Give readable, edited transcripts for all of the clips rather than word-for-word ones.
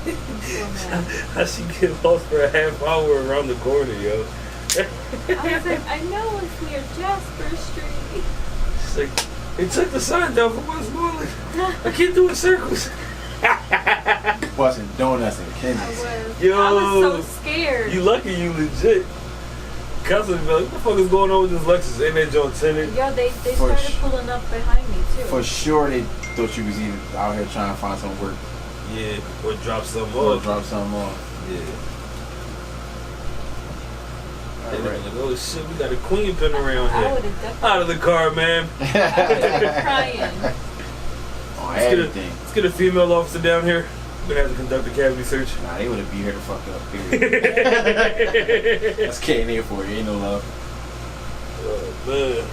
How she get lost for a half hour around the corner, yo? I was like, I know it's near Jasper Street. She's like, they took the sign down from Westmoreland. I can't do it circles. Busting donuts and I candies. was. Yo, I was so scared. You lucky you legit. Cousin be like, what the fuck is going on with this Lexus? Ain't that joint tinted? Yo, they started pulling up behind me too. For sure, they thought you was either out here trying to find some work. Yeah, or drop something Or off. drop something off. Yeah. All They right. like, oh shit, we got a queen pin around I here. would have definitely. Out of the car, man. I would have been crying. On Let's everything. let's get a female officer down here. We're gonna have to conduct a cavity search. Nah, they would have beat her the fuck up, period. That's K&A for you, ain't no love. Oh man.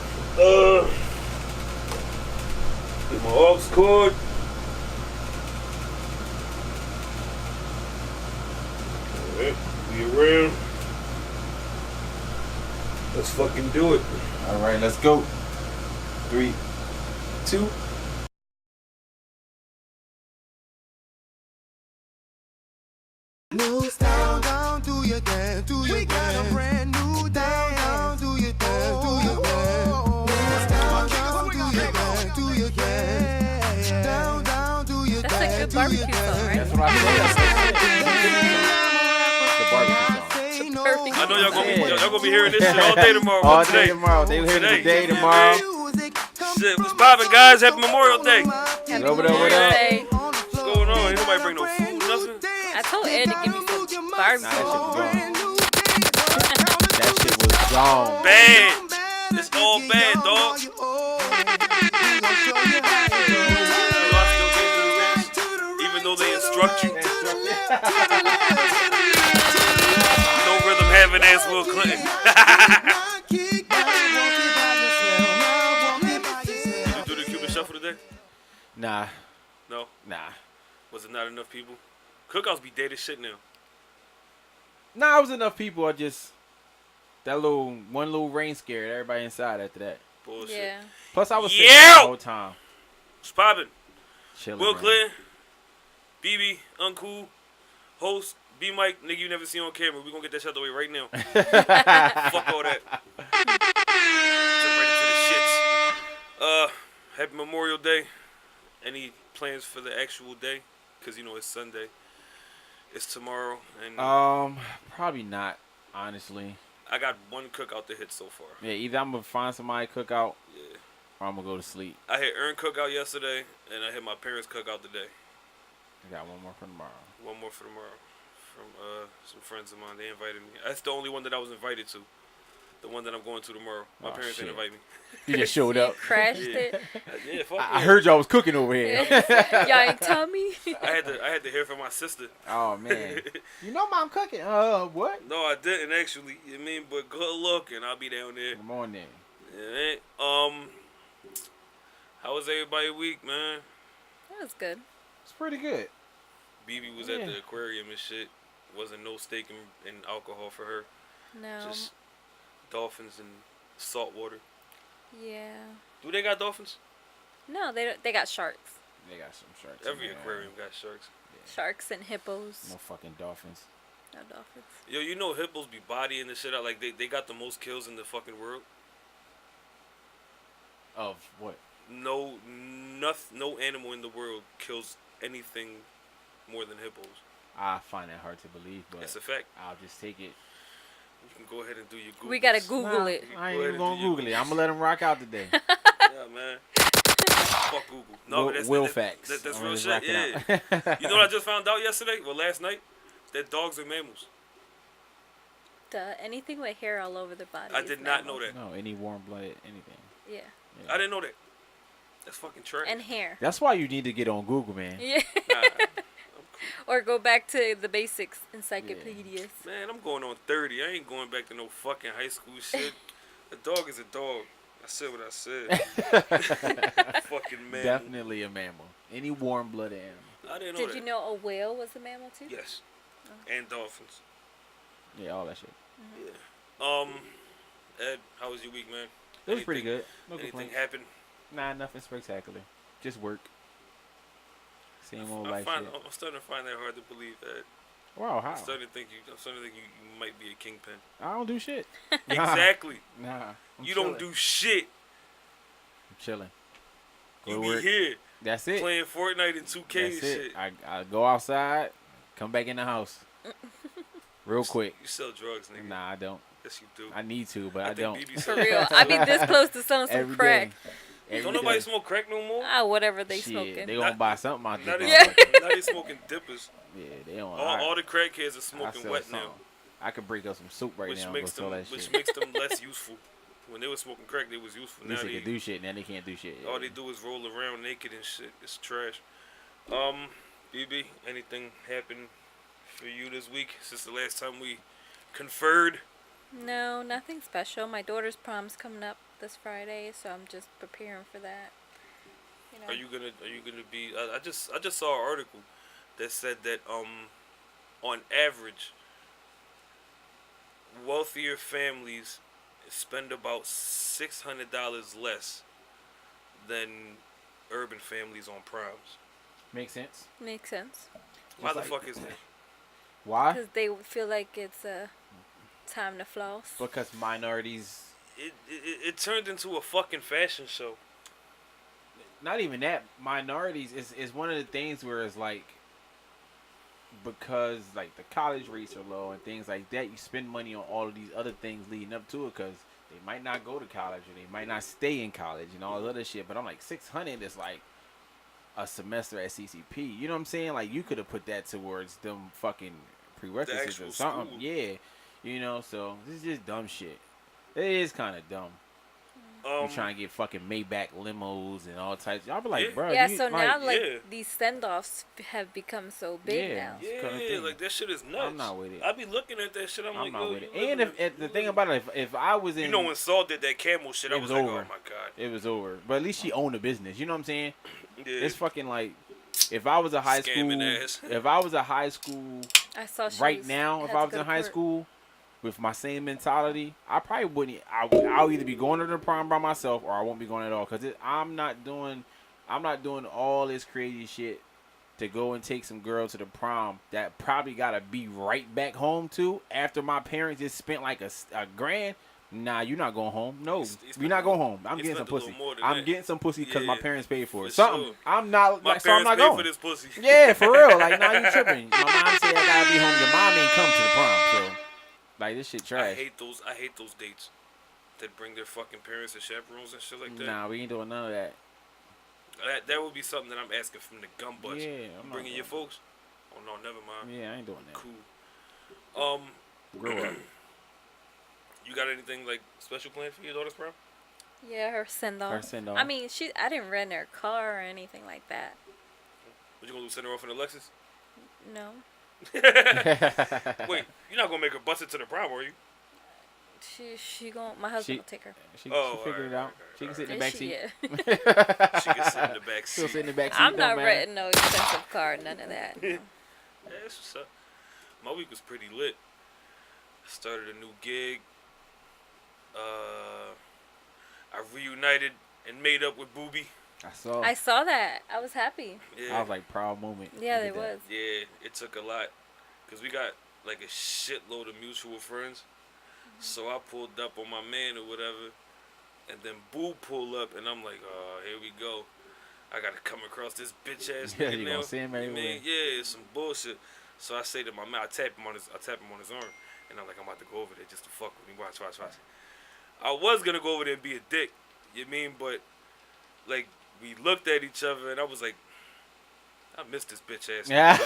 Get my aux cord. Alright, be around. Let's fucking do it. Alright, let's go. 3, 2. News down, do your dance, do your dance. We got a brand new down, do your dance, do your dance. News down, do your dance, do your dance. Down, do your dance. That's a good barbecue song, right? That's what I feel. The barbecue song. Perfect. I know y'all gonna be hearing this shit all day tomorrow. All today. day tomorrow. They will hear it today, tomorrow. Shit, what's poppin', guys? Happy Memorial Day. Happy Over there with Memorial that. Day. What's going on? Ain't nobody bring no food, nothing. I told Ed to give me some barbecue. That shit was gone. Bad. It's all bad, dog. You know I still can't do this, even though they instruct you. No rhythm having ass Will Clinton. Did you do the Cuban shuffle today? Nah. No. Nah. Was it not enough people? Cookouts be dead as shit now. Nah, it was enough people. I just that one little rain scared everybody inside after that. Bullshit. Yeah. Plus I was sick Yeah! the whole time. What's poppin'? Chilling. Will man. Clinton, BiBi, Uncool, host, B Mike, nigga you never see on camera. We gonna get that shit out the way right now. Fuck all that. Jump right into the shits. Happy Memorial Day. Any plans for the actual day? Cause you know it's Sunday. It's tomorrow, and Probably not, honestly. I got one cookout to hit so far. Yeah, either I'm gonna find somebody to cook out, Yeah, or I'm gonna go to sleep. I hit Earn cookout yesterday, and I hit my parents cookout today. I got one more for tomorrow. One more for tomorrow, from some friends of mine. They invited me. That's the only one that I was invited to. The one that I'm going to tomorrow. My Oh, parents shit. didn't invite me. You just showed You up. crashed Yeah. it. Yeah, fuck I yeah. heard y'all was cooking over here. Y'all ain't tell me. I had to hear from my sister. Oh man. You know mom cooking. What? No, I didn't actually. You know what I mean? But good luck, and I'll be down there. Come on then. Yeah, how was everybody week, man? That was good. It's pretty good. BiBi was Yeah. at the aquarium and shit. Wasn't no steak and alcohol for her. No. Just dolphins and salt water. Yeah. Do they got dolphins? No, they don't. They got sharks. They got some sharks. Every in there. aquarium got sharks. Sharks and hippos. No fucking dolphins. No dolphins. Yo, you know hippos be bodying the shit out. Like they got the most kills in the fucking world. Of what? No animal in the world kills anything more than hippos. I find that hard to believe, but It's a fact. I'll just take it. You can go ahead and do your Google. We gotta Google Nah, it. I ain't Go ahead even and gonna do your Google it. I'm gonna let him rock out today. Yeah, man. Fuck Google. No, Will, but that's Will that, facts. that's I'm real gonna shit. rock Yeah. it out. You know what I just found out yesterday? Well, last night? That dogs are mammals. Duh, anything with hair all over the body. I is did not mammal. know that. No, any warm blooded, anything. Yeah. Yeah. I didn't know that. That's fucking trash. And hair. That's why you need to get on Google, man. Yeah. Nah, Or go back to the basics encyclopedias. man, I'm going on 30. I ain't going back to no fucking high school shit. A dog is a dog. I said what I said. Fucking mammal. Definitely a mammal. Any warm blooded animal. I didn't know Did that. you know a whale was a mammal too? Yes. Oh. And dolphins. Yeah, all that shit. Ed, how was your week, man? It was pretty Anything- good. No Anything complaints. happened? Nah, nothing spectacular. Just work. Same old life I'm shit. starting to find that hard to believe that. Wow, how? I'm starting to think you might be a kingpin. I don't do shit. Exactly. Nah. You don't do shit. I'm chilling. Go You to be work. here That's it. playing Fortnite and 2K and That's it. shit. I go outside, come back in the house. Real quick. You sell drugs, nigga. Nah, I don't. Yes, you do. I need to, but I think don't. BB For said real. I be this close to selling some Every crack. day. Every Don't nobody day. smoke crack no more. Whatever they Shit, smoking. they gonna buy something out Now there. they, now they smoking dippers. Yeah, they don't. All the crackheads are I smoking sell wet something. now, I could break up some soup right which now and makes go sell them that shit. makes them less useful. When they were smoking crack, they was useful. At Now least they they can do shit. Now they can't do shit. all they do is roll around naked and shit. It's trash. BB, anything happened for you this week since the last time we conferred? No, nothing special. My daughter's prom's coming up this Friday, so I'm just preparing for that. You know. Are you gonna be? I just saw an article that said that on average, wealthier families spend about $600 less than urban families on proms. Makes sense. Makes sense. Why the like- fuck is that? Why? Because they feel like it's a time to floss. Because minorities. It turned into a fucking fashion show. Not even that. Minorities is one of the things where it's like, because like the college rates are low and things like that, you spend money on all of these other things leading up to it because they might not go to college or they might not stay in college and all this other shit. But I'm like, 600 is like a semester at CCP. You know what I'm saying? Like, you could have put that towards them fucking prerequisites actual or something. school. Yeah. You know, so this is just dumb shit. It is kind of dumb. You trying to get fucking Maybach limos and all types. Y'all be like, Yeah. bro. Yeah, you, so now yeah. these send-offs have become so big Yeah. now. Yeah, kind of thing. like that shit is nuts. I'm not with it. I be looking at that shit. I'm like, not yo, with it. you And living if the thing about it, if I was in, you know, when Saul did that camel shit, I It was was like, over. oh my god. it was over. But at least she owned a business. You know what I'm saying? Yeah. It's fucking like, if I was a high Scamming school, ass. if I was a high school I saw she right was- now, if had I to was go in to high court. school with my same mentality, I probably wouldn't. I'll either be going to the prom by myself or I won't be going at all. Cause I'm not doing all this crazy shit to go and take some girl to the prom that probably gotta be right back home to after my parents just spent like a grand. Nah, you're not going home. No, He's you're not spent- going home. I'm he getting some spent a little pussy. more than I'm that. getting some pussy because my Yeah, parents paid for it. for Something. sure. I'm not My like, so I'm parents not paid going. for this pussy. Yeah, for real. Like, nah, you tripping. My mom said I gotta be home. Your mom ain't come to the prom, so like this shit I trash. hate those dates that bring their fucking parents and chaperones and shit like that. Nah, we ain't doing none of that. That would be something that I'm asking from the gun butts. Yeah, You I'm not bringing your doing folks? Oh no, never mind. Yeah, I ain't doing that. Cool. Grow up. You got anything like special planned for your daughter's prom? Yeah, her send-off. Her send-off. I mean, I didn't rent her car or anything like that. What you gonna do? Send her off in a Lexus? No. Wait, you're not gonna make her bust it to the prom, are you? My husband She- will take her. She Oh, figured it alright, out. She can sit in the Yeah, back she- seat. yeah. She can sit in the back She'll seat. sit in the back seat. I'm don't not matter. renting no expensive car, none of that. No. Yeah, that's what's up. My week was pretty lit. Started a new gig. I reunited and made up with Booby. I saw that. I was happy. Yeah, I was like, proud moment. Yeah, Look there at that. was. yeah, it took a lot, cause we got like a shitload of mutual friends. So I pulled up on my man or whatever, and then Boo pulled up, and I'm like, oh, here we go. I gotta come across this bitch ass Yeah, nigga you now. gonna see him You everywhere. mean, yeah, it's some bullshit. So I say to my man, I tap him on his arm, and I'm like, I'm about to go over there just to fuck with him. Watch. I was gonna go over there and be a dick, you mean, but like we looked at each other, and I was like, I miss this bitch ass. Yeah.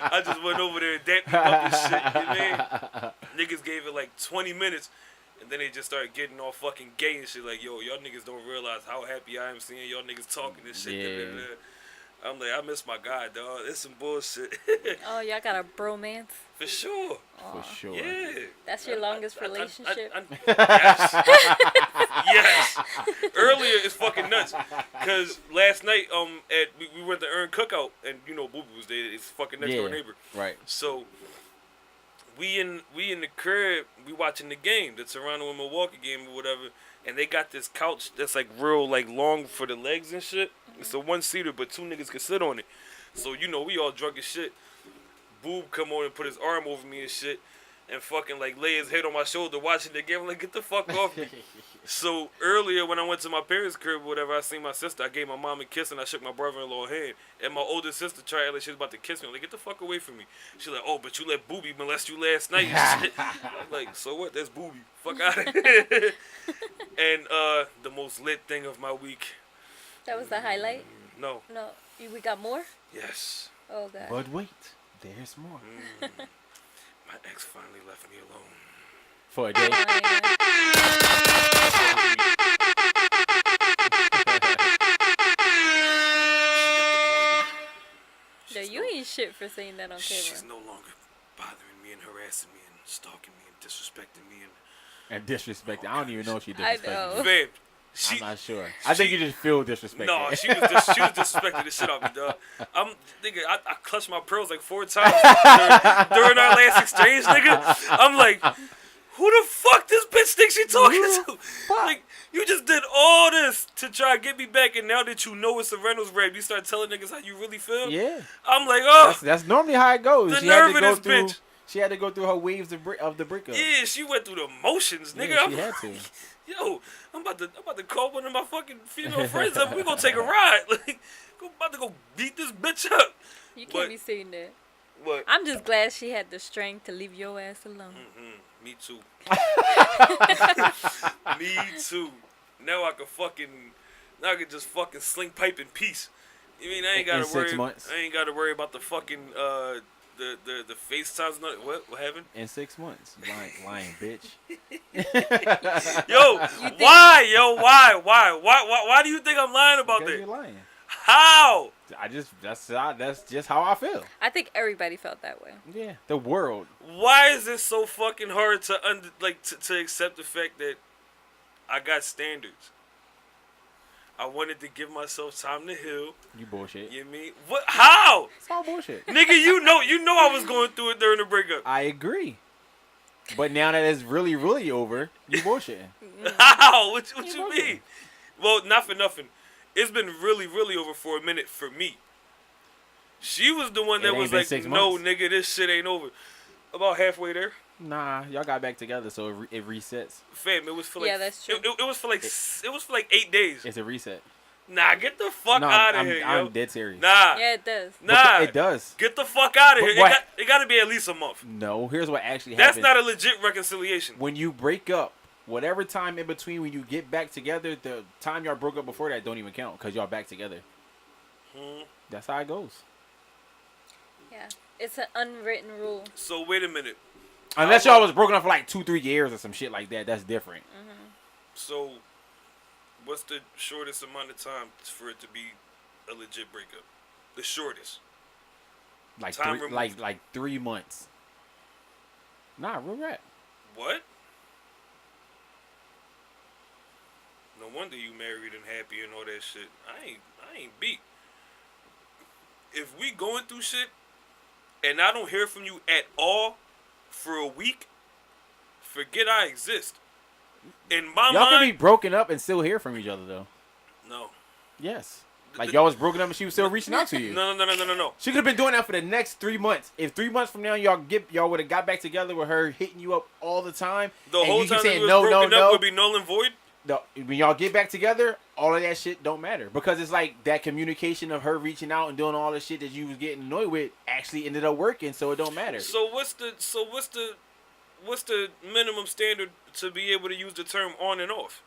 I just went over there and dapped him up and shit, you mean? Niggas gave it like 20 minutes, and then they just started getting all fucking gay and shit. Like, yo, y'all niggas don't realize how happy I am seeing y'all niggas talking and shit. Yeah. I'm like, I miss my guy, dog. It's some bullshit. Oh, y'all got a bromance? For sure. For sure. Yeah. That's your longest relationship? Yes. Yes. Earlier it's fucking nuts. Cause last night we went to Earn Cookout, and you know Boo Boo was there. It's fucking next door neighbor. Right. So we in the crib, we watching the game, the Toronto and Milwaukee game or whatever, and they got this couch that's like real like long for the legs and shit. It's a 1-seater, but 2 niggas can sit on it. So you know we all drunk as shit. Boob come on and put his arm over me and shit, and fucking like lay his head on my shoulder watching the game. I'm like, get the fuck off me. So earlier when I went to my parents' crib or whatever, I seen my sister. I gave my mom a kiss and I shook my brother-in-law's hand. And my older sister tried like she was about to kiss me. I'm like, get the fuck away from me. She's like, oh, but you let Booby molest you last night and shit. I'm like, so what? That's Booby. Fuck out of here. And the most lit thing of my week. That was the highlight? No. No. We got more? Yes. Oh, God. But wait, there's more. My ex finally left me alone. For a day. No, you ain't shit for saying that on camera. She's no longer bothering me and harassing me and stalking me and disrespecting me And disrespecting. I don't even know if she I disrespected know. you. Fam, I'm not sure. I think you just feel disrespected. No, she was disrespecting the shit out of me, dog. I clutched my pearls like 4 times during our last exchange, nigga. I'm like, who the fuck this bitch thinks she talking to? Like, you just did all this to try to get me back, and now that you know it's a Reynolds wrap, you start telling niggas how you really feel? Yeah. I'm like, oh. That's normally how it goes. The nerve of this bitch. She had to go through her waves of the breakup. Yeah, she went through the motions, nigga. Yeah, she had to. Yo, I'm about to call one of my fucking female friends up. We gonna take a ride. Like, about to go beat this bitch up. You can't be saying that. What? I'm just glad she had the strength to leave your ass alone. Mm-hmm. Me too. Me too. Now I can just fucking sling pipe in peace. You mean I ain't gotta in worry? 6 months. I ain't gotta worry about the fucking the FaceTimes. What happened? In 6 months. Lying bitch. Yo, why? Yo, why do you think I'm lying about Because that? you're lying. How? That's just how I feel. I think everybody felt that way. Yeah. The world. Why is it so fucking hard to to accept the fact that I got standards? I wanted to give myself time to heal. You bullshit. You mean what? How? It's all bullshit. Nigga, you know I was going through it during the breakup. I agree. But now that it's really, really over, you bullshitting. How? What you mean? Well, not for nothing. It's been really, really over for a minute for me. She was the one that was like, no, nigga, this shit ain't over. About halfway there. Nah, y'all got back together, so it resets. Fam, it was for like... Yeah, that's true. It was for like 8 days. It's a reset. Nah, get the fuck out of here, yo. I'm dead serious. Nah. Yeah, it does. Nah. It does. Get the fuck out of But here. what- It got to be at least a month. No, here's what actually That's happens. not a legit reconciliation. When you break up, whatever time in between when you get back together, the time y'all broke up before that don't even count because y'all back together. That's how it goes. Yeah. It's an unwritten rule. So, wait a minute. Unless y'all was broken up for like 2-3 years or some shit like that, that's different. So, what's the shortest amount of time for it to be a legit breakup? The shortest. Like Time three, removed. like 3 months. Nah, real rap. What? No wonder you married and happy and all that shit. I ain't beat. If we going through shit and I don't hear from you at all for a week, forget I exist. In my Y'all can be mind, broken up and still hear from each other though. no. Yes. Like y'all was broken up and she was still reaching out to you. No. She could have been doing that for the next 3 months. If 3 months from now y'all would have got back together with her hitting you up all the time, The and whole you time keep that saying we was no, broken no, up no. would be null and void. No, when y'all get back together, all of that shit don't matter because it's like that communication of her reaching out and doing all the shit that you was getting annoyed with actually ended up working, so it don't matter. So what's the minimum standard to be able to use the term on and off?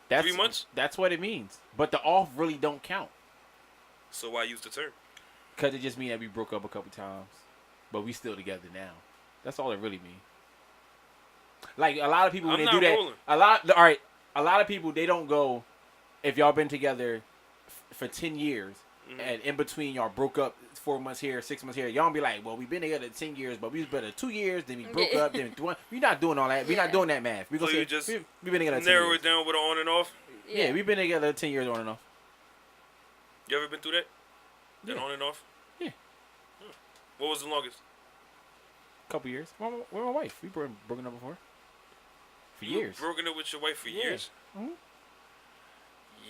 That's, 3 months? That's what it means. But the off really don't count So why use the term? because it just means that we broke up a couple times, but we still together now. That's all it really means. Like a lot of people when I'm they not do that, rolling. a lot of people they don't go if y'all been together for 10 years and in between y'all broke up 4 months here, 6 months here. Y'all don't be like, well, we've been together 10 years, but we was better 2 years, then we broke up, then 1. We're not doing all that. We're not doing that math. We So gonna you say just we've been together 10 narrow years. it down with an on and off. Yeah, we've been together 10 years on and off. You ever been through that? That Yeah. on and off? Yeah. What was the longest? Couple years. With my wife. We broken up before. For You years. broken up with your wife for years?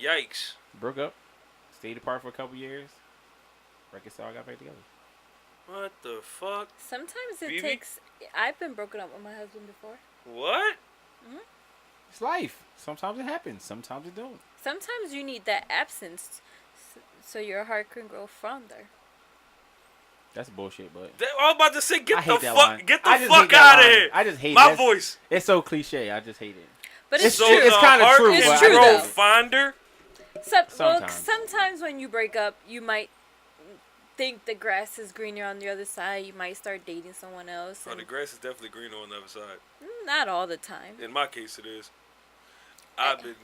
Yikes. Broke up, stayed apart for a couple years, reconciled, got back together. What the fuck? Sometimes it BB? takes. I've been broken up with my husband before. What? It's life. Sometimes it happens. Sometimes it don't. Sometimes you need that absence so your heart can grow fonder. That's bullshit, but I was about to say, I get the hate that fuck, line. get I the just hate fuck that out of line. here. I just hate My it. voice. It's so cliche. I just hate it. But It's it's, true. It's the kinda heart true, It's can true, grow though. fonder. Sometimes. Sometimes when you break up, you might think the grass is greener on the other side. You might start dating someone else. Oh, the and- grass is definitely greener on the other side. Not all the time. In my case, it is. I've been.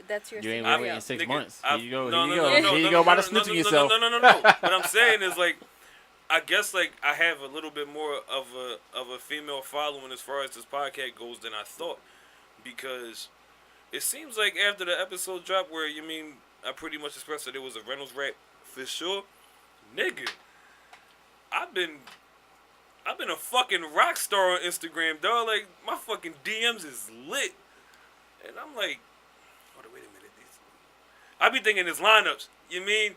That's your You ain't scenario. been waiting 6 Nigga, months. I've- Here you go. no, Here you no, go. no, no, Here you no, go. no, About no, to no, snitching no, yourself. No. What I'm saying is like, I guess like I have a little bit more of a female following as far as this podcast goes than I thought, because it seems like after the episode dropped where I pretty much expressed that it was a Reynolds rap for sure, nigga. I've been a fucking rock star on Instagram, dog. Like my fucking DMs is lit, and I'm like, hold on, wait a minute. I be thinking it's lineups. You mean?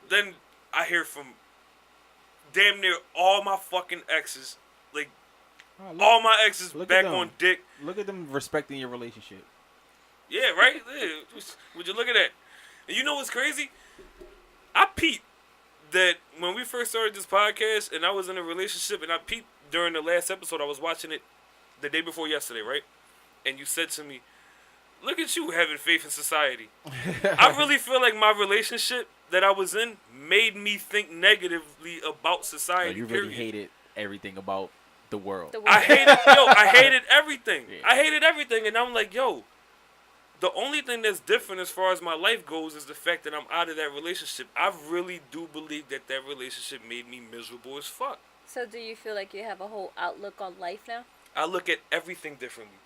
Then I hear from damn near all my fucking exes, like Oh, look, all my exes look at back them. on dick. look at them respecting your relationship. Yeah, right. Yeah. Would you look at that? And you know what's crazy? I peeped that when we first started this podcast, and I was in a relationship, and I peeped during the last episode. I was watching it the day before yesterday, right? And you said to me, "Look at you having faith in society." I really feel like my relationship that I was in made me think negatively about So society. you really period. hated everything about the world. The I hated everything. Yeah. I hated everything, and I'm like, yo, the only thing that's different as far as my life goes is the fact that I'm out of that relationship. I really do believe that relationship made me miserable as fuck. So do you feel like you have a whole outlook on life now? I look at everything differently,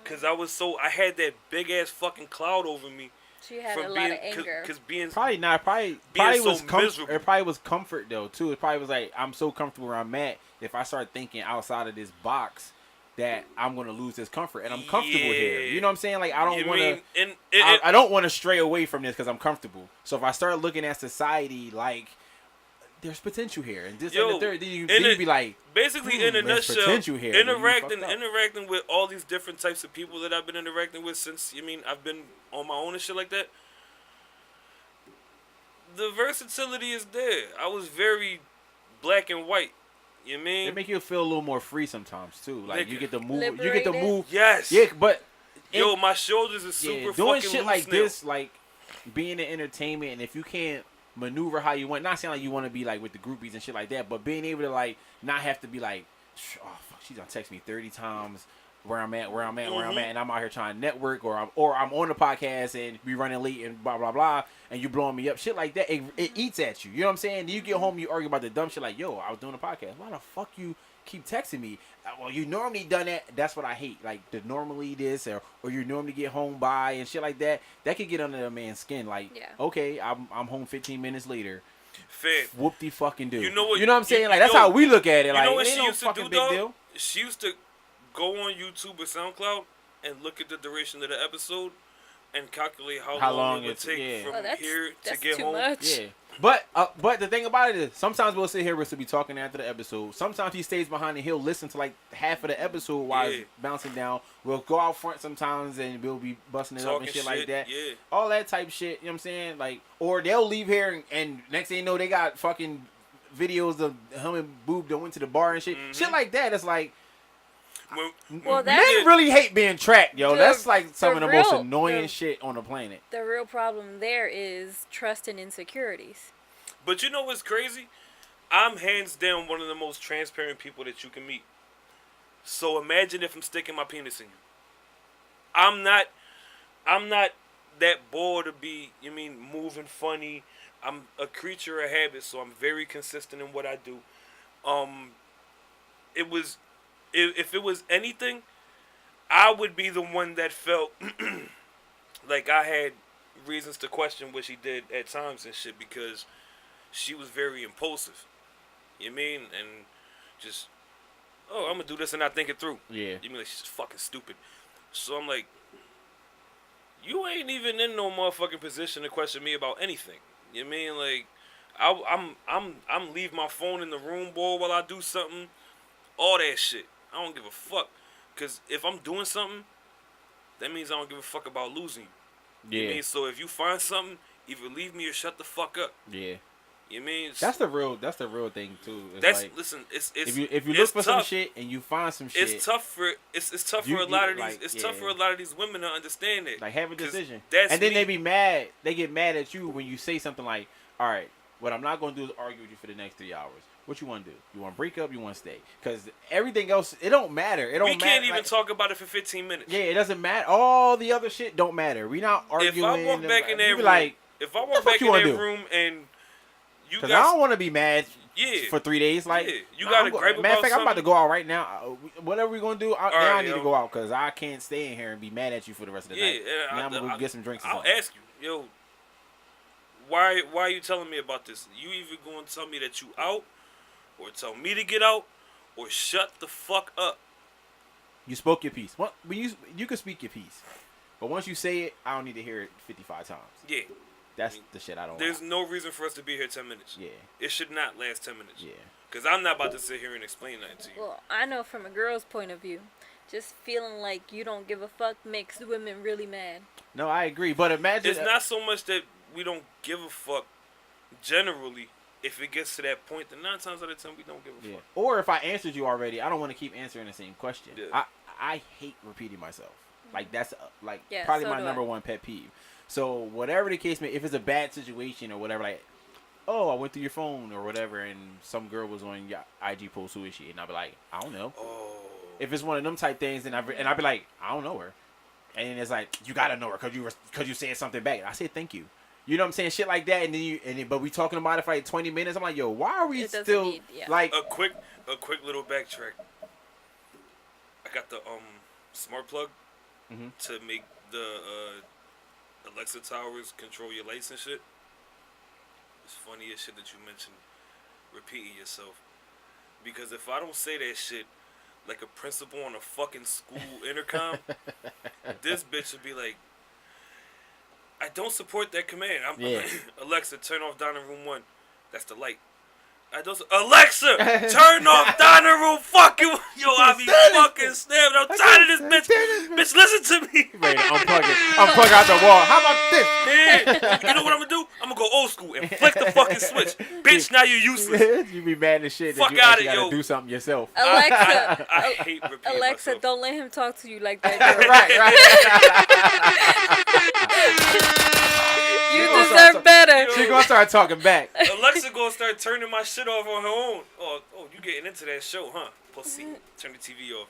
cause I had that big ass fucking cloud over me So you had from a lot being, of anger. cause being Probably not. Probably so was miserable. It probably was comfort though too. It probably was like I'm so comfortable where I'm at. If I start thinking outside of this box, that I'm gonna lose this comfort, and I'm comfortable here. You know what I'm saying? Like I don't You want mean, to. and I don't want to stray away from this because I'm comfortable. So if I start looking at society like there's potential here, and this Yo, and the third, then you in be like, basically, in a there's nutshell, potential here. Then you interacting fucked up. interacting with all these different types of people that I've been interacting with since I've been on my own and shit like that. The versatility is there. I was very black and white. You mean? It make you feel a little more free sometimes too. Like you Nigga. get to move. You get to Liberated. move. Yes. Yeah, but Yo, my shoulders is super doing fucking shit loose like now. this, like being in entertainment, and if you can't maneuver how you want, not saying like you want to be like with the groupies and shit like that, but being able to like not have to be like, oh fuck, she's gonna text me 30 times where I'm at, and I'm out here trying to network, or I'm on the podcast and be running late and blah blah blah, and you blowing me up, shit like that. It eats at you. You know what I'm saying? Then you get home, you argue about the dumb shit like, yo, I was doing a podcast. Why the fuck you keep texting me? Well, you normally done that. That's what I hate. Like the normally this, or you normally get home by and shit like that. That could get under a man's skin. Like, Yeah. okay, I'm home 15 minutes later. Fam, Whoop de fucking do. You know what- You know what I'm saying? you Like that's know- how we look at it. you Like know what it ain't she no used to fucking do, big dog? deal. She used to go on YouTube or SoundCloud and look at the duration of the episode and calculate how long it would it's- take yeah. from Oh, that's here to that's get too home. much. Yeah, but the thing about it is, sometimes we'll sit here, we'll still be talking after the episode. Sometimes he stays behind and he'll listen to like half of the episode while Yeah. it's bouncing down. We'll go out front sometimes and we'll be busting it up Talking and shit like that. Yeah. All that type shit. You know what I'm saying? Like, or they'll leave here and next thing you know, they got fucking videos of him and Boob that went to the bar and shit. Shit like that. It's like. Well, Men that's really hate being tracked, yo. The- That's like some of the the most real- annoying the- shit on the planet. the real problem. There is trust and insecurities. But you know what's crazy? I'm hands down one of the most transparent people that you can meet. So imagine if I'm sticking my penis in you. I'm not that bored to be, moving funny. I'm a creature of habit, so I'm very consistent in what I do. If it was anything, I would be the one that felt like I had reasons to question what she did at times and shit, because she was very impulsive. You mean? And just, I'm gonna do this and not think it through. Yeah. You mean like she's fucking stupid. So I'm like, you ain't even in no motherfucking position to question me about anything. You know what I mean? Like, I'm leave my phone in the room, boy, while I do something. All that shit. I don't give a fuck. Cause if I'm doing something, that means I don't give a fuck about losing you. You know what I mean? So if you find something, either leave me or shut the fuck up. Yeah. You know what I mean? That's the real thing too. It's That's like, listen. It's if you look for some shit and you find some shit, it's tough for a lot of these. Tough for a lot of these women to understand it. Like, have a decision. And then they be mad. They get mad at you when you say something like, "All right, what I'm not gonna do is argue with you for the next 3 hours. What you want to do? You want to break up? You want to stay? Because everything else, it don't matter. It don't matter. We can't even talk about it for 15 minutes. Yeah, it doesn't matter. All the other shit don't matter. We not arguing. If I walk back in that room, like, if I walk back in that room and you because I don't want to be mad. Yeah. For 3 days, like, you gotta gripe about matter of fact, something. I'm about to go out right now. Whatever we're gonna do, I need yo. to go out because I can't stay in here and be mad at you for the rest of the night. Now I'm gonna go get some drinks. I'll ask you, yo, why are you telling me about this? You either gonna tell me that you out, or tell me to get out, or shut the fuck up. You spoke your piece. You can speak your piece, but once you say it, I don't need to hear it 55 times. Yeah. That's the shit I don't There's want. no reason for us to be here 10 minutes. Yeah. It should not last 10 minutes. Yeah. Because I'm not about to sit here and explain that to you. Well, I know from a girl's point of view, just feeling like you don't give a fuck makes women really mad. No, I agree. But imagine... It's not so much that we don't give a fuck generally. If it gets to that point, then 9 times out of 10, we don't give a fuck. Or if I answered you already, I don't want to keep answering the same question. Yeah. I hate repeating myself. Like, that's Yeah, probably so my do number I. one pet peeve. So whatever the case may, if it's a bad situation or whatever, like, oh, I went through your phone or whatever, and some girl was on your IG post, who is she? And I'll be like, I don't know. Oh. If it's one of them type things, then I'll be like, I don't know her. And it's like, you gotta know her because you said something back. I said thank you. You know what I'm saying? Shit like that, and then but we talking about it for like 20 minutes. I'm like, yo, why are we still like a quick little backtrack? I got the smart plug to make the Alexa towers control your lights and shit. It's funny as shit that you mentioned repeating yourself, because if I don't say that shit like a principal on a fucking school intercom, this bitch would be like, I don't support that command. Alexa, turn off dining room 1. That's the light. Alexa, turn off dining room. Fuck you. Yo, I be fucking snapping. I'm tired of this bitch. Bitch, listen to me. Ready to unplug out the wall. How about this? Yeah. You know what I'm gonna do? I'm gonna go old school and flick the fucking switch. Bitch, now you're useless. You be mad as shit. Fuck that you out actually of gotta yo. do something yourself. Alexa, I hate repeating Alexa, myself. don't let him talk to you like that. Right. You deserve better. She gonna start talking back. Alexa gonna start turning my shit off on her own. Oh, you getting into that show, huh? Pussy. Turn the TV off.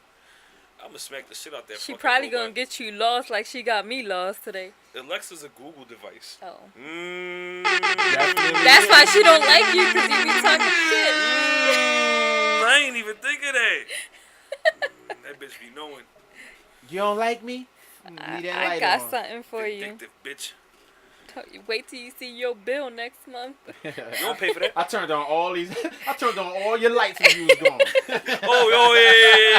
I'm gonna smack the shit out that She fucking probably robot. gonna get you lost like she got me lost today. Alexa's a Google device. Oh. Definitely. That's why she don't like you, because you be talking shit. I ain't even think of that. That bitch be knowing. You don't like me? I got something for you. Vindictive bitch. Wait till you see your bill next month. You don't pay for that. I turned on all your lights when you was gone. Yeah.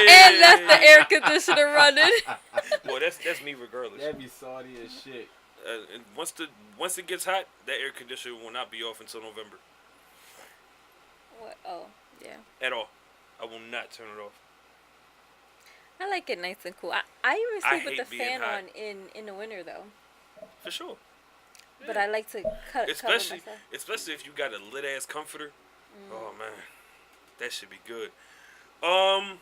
And left the air conditioner running. Well, that's me regardless. That'd be salty as shit. And once it gets hot, that air conditioner will not be off until November. What? Oh, yeah. At all. I will not turn it off. I like it nice and cool. I even I sleep with hate the being fan hot. on in the winter though. For sure. But I like to cover Especially myself. if you got a lit ass comforter. Oh man, that should be good. Damn,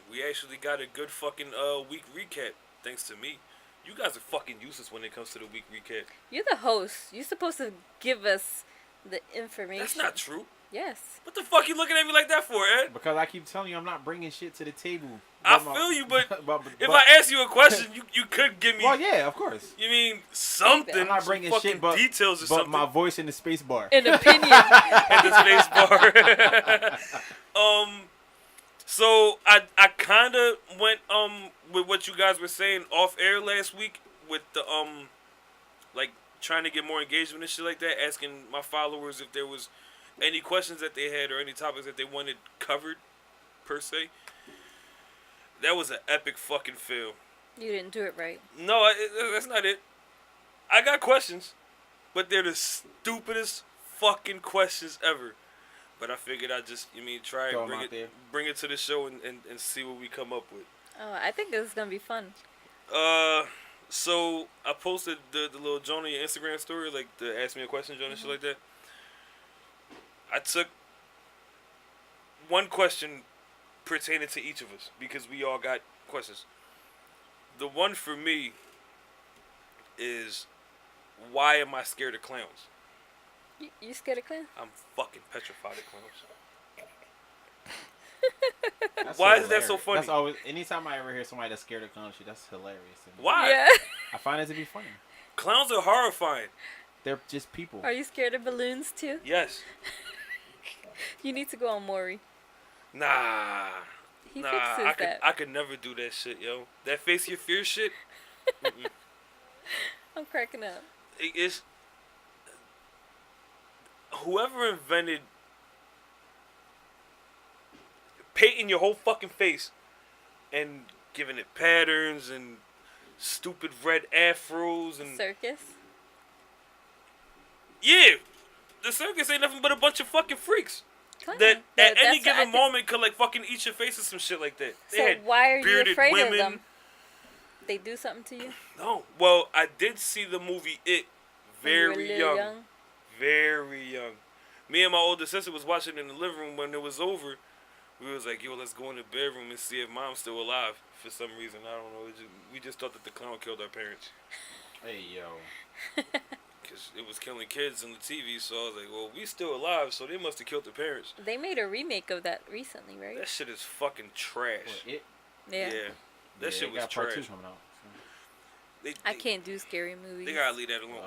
we actually got a good fucking week recap thanks to me. You guys are fucking useless when it comes to the week recap. You're the host. You're supposed to give us the information. That's not true. Yes. What the fuck you looking at me like that for, Ed? Because I keep telling you I'm not bringing shit to the table. I feel you, but but if I ask you a question, you could give me. Well, yeah, of course. You mean something? I'm not some bringing fucking shit, but details or but something. my voice in the space bar. An opinion. At the space bar. So I kind of went with what you guys were saying off air last week with the like trying to get more engagement and shit like that, asking my followers if there was any questions that they had or any topics that they wanted covered per se. That was an epic fucking fail. You didn't do it right. No, that's not it. I got questions, but they're the stupidest fucking questions ever. But I figured I'd just, try Throw and 'em out there. bring it to the show and see what we come up with. Oh, I think this is gonna be fun. So I posted the little Jonah your Instagram story, like the ask me a question, Jonah, shit like that. I took one question pertaining to each of us because we all got questions. The one for me is, why am I scared of clowns? You scared of clowns? I'm fucking petrified of clowns. That's Why is that so hilarious. funny? That's always. Anytime I ever hear somebody that's scared of clown shit, that's hilarious to me. Why? Yeah. I find it to be funny. Clowns are horrifying. They're just people. Are you scared of balloons too? Yes. You need to go on Maury. Nah. He Nah, fixes that. I could never do that shit, yo. That face your fear shit. Mm-mm. I'm cracking up. It's whoever invented painting your whole fucking face and giving it patterns and stupid red afros and Circus. yeah, the circus ain't nothing but a bunch of fucking freaks Come that on. at any That's- I given think- moment could like fucking eat your face or some shit like that. They So had why are you bearded afraid women. of them? They do something to you? No, well, I did see the movie It When you were a very little young. Very young. Me and my older sister was watching it in the living room. When it was over, we was like, yo, let's go in the bedroom and see if mom's still alive. For some reason, I don't know. We just thought that the clown killed our parents. Hey yo. Because it was killing kids on the TV. So I was like, well, we still alive, so they must have killed the parents. They made a remake of that recently, right? That shit is fucking trash. What, it? Yeah. That shit it was got part trash. 2 coming out. I can't do scary movies. They gotta leave that alone.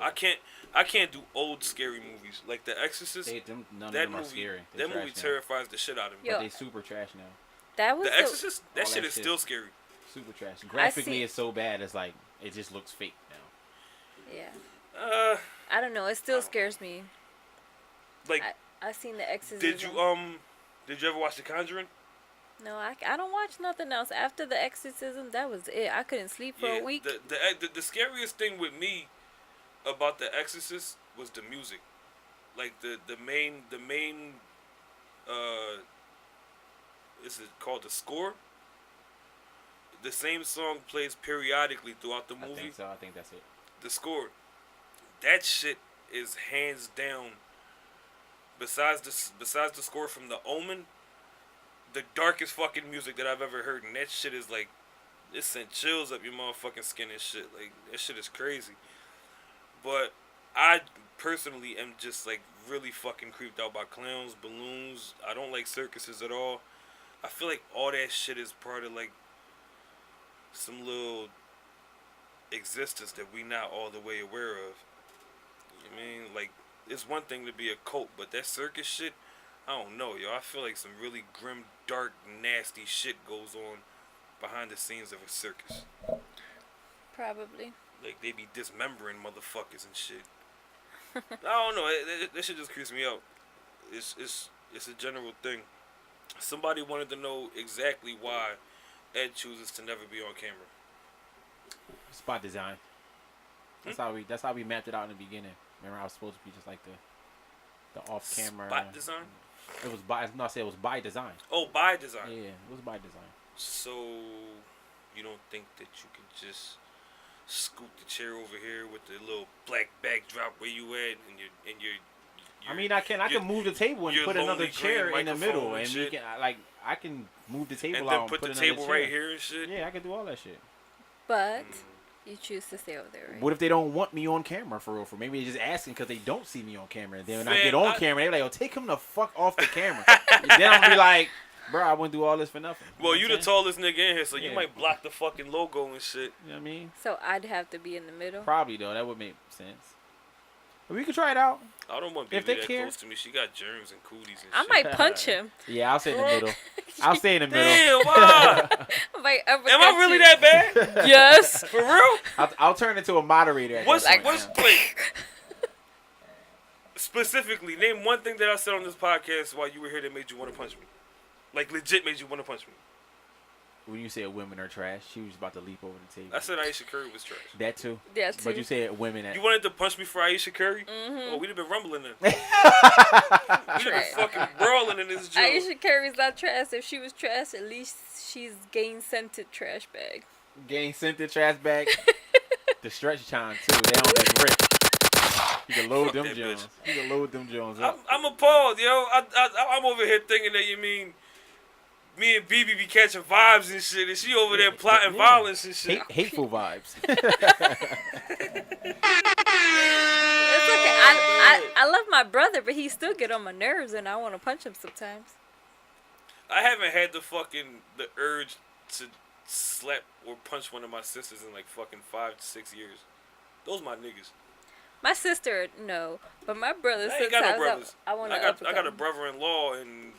I can't do old scary movies like The Exorcist. None of that them are movie, scary. They're that movie trash now. terrifies the shit out of me. Yo, But they super trash now. That was The Exorcist, that all shit that is shit. still scary. Super trash. Graphically, see- it's so bad. It's like it just looks fake now. Yeah. I don't know. It still scares me. Like, I seen the Exorcism. did you ever watch The Conjuring? No, I don't watch nothing else. After the Exorcism, that was it. I couldn't sleep for a week. The scariest thing with me about The Exorcist was the music. Like the main is it called the score? The same song plays periodically throughout the movie. I think so. I think that's it. The score, that shit is hands down. Besides the score from The Omen, the darkest fucking music that I've ever heard, and that shit is like, it sent chills up your motherfucking skin and shit. Like, that shit is crazy. But I personally am just like really fucking creeped out by clowns, balloons. I don't like circuses at all. I feel like all that shit is part of like some little existence that we not all the way aware of. You know what I mean? Like, it's one thing to be a cult, but that circus shit, I don't know, yo. I feel like some really grim, dark, nasty shit goes on behind the scenes of a circus. Probably. Like, they be dismembering motherfuckers and shit. I don't know. That shit just creeps me out. It's a general thing. Somebody wanted to know exactly why Ed chooses to never be on camera. Spot design. That's how we mapped it out in the beginning. Remember, I was supposed to be just like the off camera. Spot design? It was by. No, I said it was by design. Oh, by design. Yeah, it was by design. So, you don't think that you can just scoot the chair over here with the little black backdrop where you at, and your I mean, I can move the table and your put another lonely chair green in the middle, microphone and and we shit. can I can move the table and out then and put the another table chair. right here and shit. Yeah, I can do all that shit. But you choose to stay over there, right? What if they don't want me on camera for real? For maybe they're just asking because they don't see me on camera. Then when I Man, get on camera, they're like, "Oh, take him the fuck off the camera." Then I'm gonna be like, "Bro, I wouldn't do all this for nothing." Well, know you what the I'm saying? tallest nigga in here, so you Yeah. might block the fucking logo and shit. You know what I mean? So I'd have to be in the middle. Probably though, that would make sense. But we could try it out. I don't want If people they that care. close to me. She got germs and cooties and I shit. might punch him. Yeah, I'll stay in the middle. I'll stay in the middle. Damn, why? I might Am uppercut I really you. that bad? Yes. For real? I'll turn into a moderator. At What's that point, what's yeah. wait? Specifically, name one thing that I said on this podcast while you were here that made you want to punch me. Like legit made you want to punch me. when you said women are trash, she was about to leap over the table. I said Aisha Curry was trash. That too. Yeah, too. But you said women. You wanted to punch me for Aisha Curry? Mm-hmm. Oh, we'd have been rumbling then. We'd have been Trash. fucking brawling in this joint. Aisha Curry's not trash. If she was trash, at least she's gain scented trash bag. Gang sent the trash bag. The stretch chime too. They don't just rip. You can load Fuck them that Jones. bitch. You can load them Jones up. I'm appalled, yo. I'm over here thinking that you mean me and BiBi be catching vibes and shit, and she over there plotting Yeah. violence and shit. Hateful vibes. It's okay. I love my brother, but he still get on my nerves, and I want to punch him sometimes. I haven't had the urge to slap or punch one of my sisters in like fucking 5 to 6 years. Those my niggas. My sister, no, but my brother. I ain't got no sometimes brothers. I want I to. got a brother-in-law and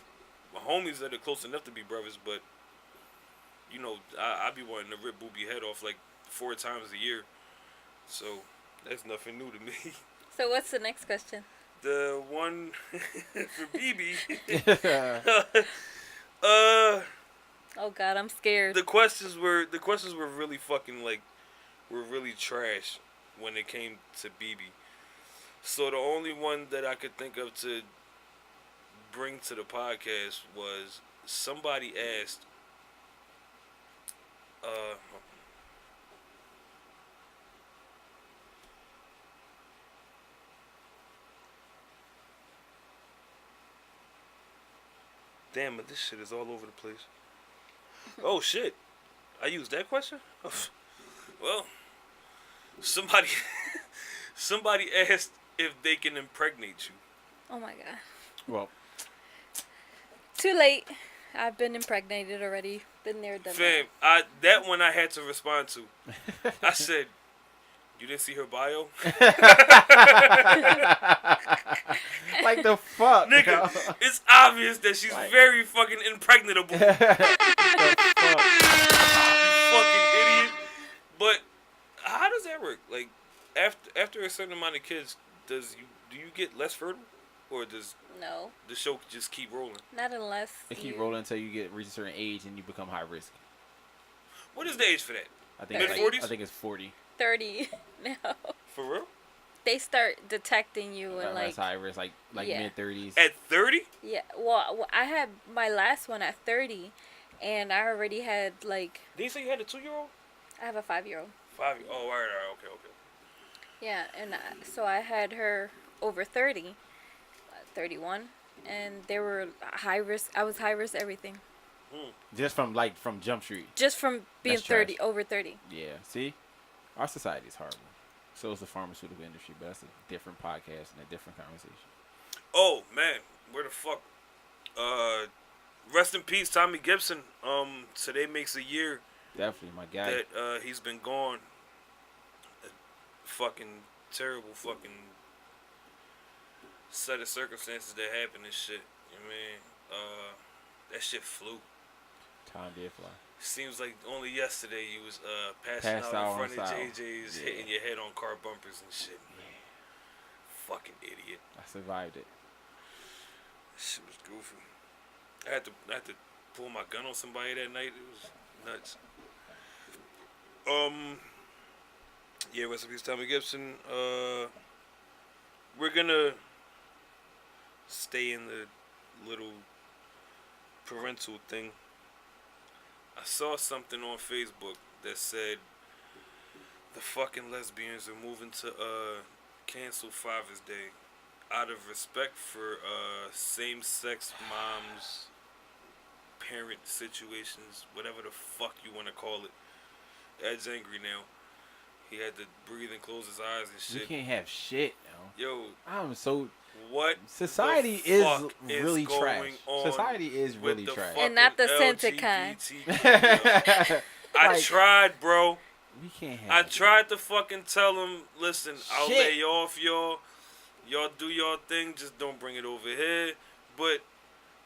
my homies that are close enough to be brothers, but you know, I be wanting to rip Boobie head off like 4 times a year. So that's nothing new to me. So what's the next question? The one for BiBi. Oh God, I'm scared. The questions were really fucking like were really trash when it came to BiBi. So the only one that I could think of to bring to the podcast was somebody asked damn, but this shit is all over the place. Oh shit. I used that question? Well, somebody asked if they can impregnate you. Oh my God. Well, Too late. I've been impregnated already. Been there, done Fam, that one I had to respond to. I said, you didn't see her bio? like the fuck, Nigga, yo? it's obvious that she's Like- very fucking impregnable. You The fuck? fucking idiot. But how does that work? Like, after a certain amount of kids, do you get less fertile? Or does No, the show just keep rolling? not unless They keep you- rolling until you reach a certain age and you become high risk. What is the age for that? I think Mid-40s? I think it's 40. 30 now. For real? They start detecting you and That's like high risk, like yeah. mid 30s. At 30? yeah. Well, I had my last one at 30, and I already had like Did you say you had a 2-year-old? I have a 5-year-old. 5. Oh, all right, okay. Yeah, and so I had her over 30, 31, and they were high risk. I was high risk everything. Just from Jump Street. Just from being That's 30, trash. over 30. Yeah. See, our society is horrible. So is the pharmaceutical industry, but that's a different podcast and a different conversation. Oh, man. Where the fuck? Rest in peace, Tommy Gibson. Today makes a year Definitely, my guy. that he's been gone. A fucking terrible fucking set of circumstances that happened and shit. You know what I mean? That shit flew. Time did fly. Seems like only yesterday you was passed Passed out out in on front of style. JJ's, Yeah. hitting your head on car bumpers and shit. Fucking idiot. I survived it. Shit was goofy. I had to pull my gun on somebody that night. It was nuts. Yeah, rest in peace, Tommy Gibson. We're gonna stay in the little parental thing. I saw something on Facebook that said the fucking lesbians are moving to cancel Father's Day out of respect for same-sex moms, parent situations, whatever the fuck you want to call it. Ed's angry now. He had to breathe and close his eyes and We shit. can't have shit, yo. Yo, I'm so. what Society the is fuck really going trash. on Society is with really the trash. And not the fucking scented kind. LGBTQ, yo? I Like, tried, bro. We can't have. I tried to fucking tell him, listen, I'll Shit. lay off y'all. Y'all do your thing, just don't bring it over here. But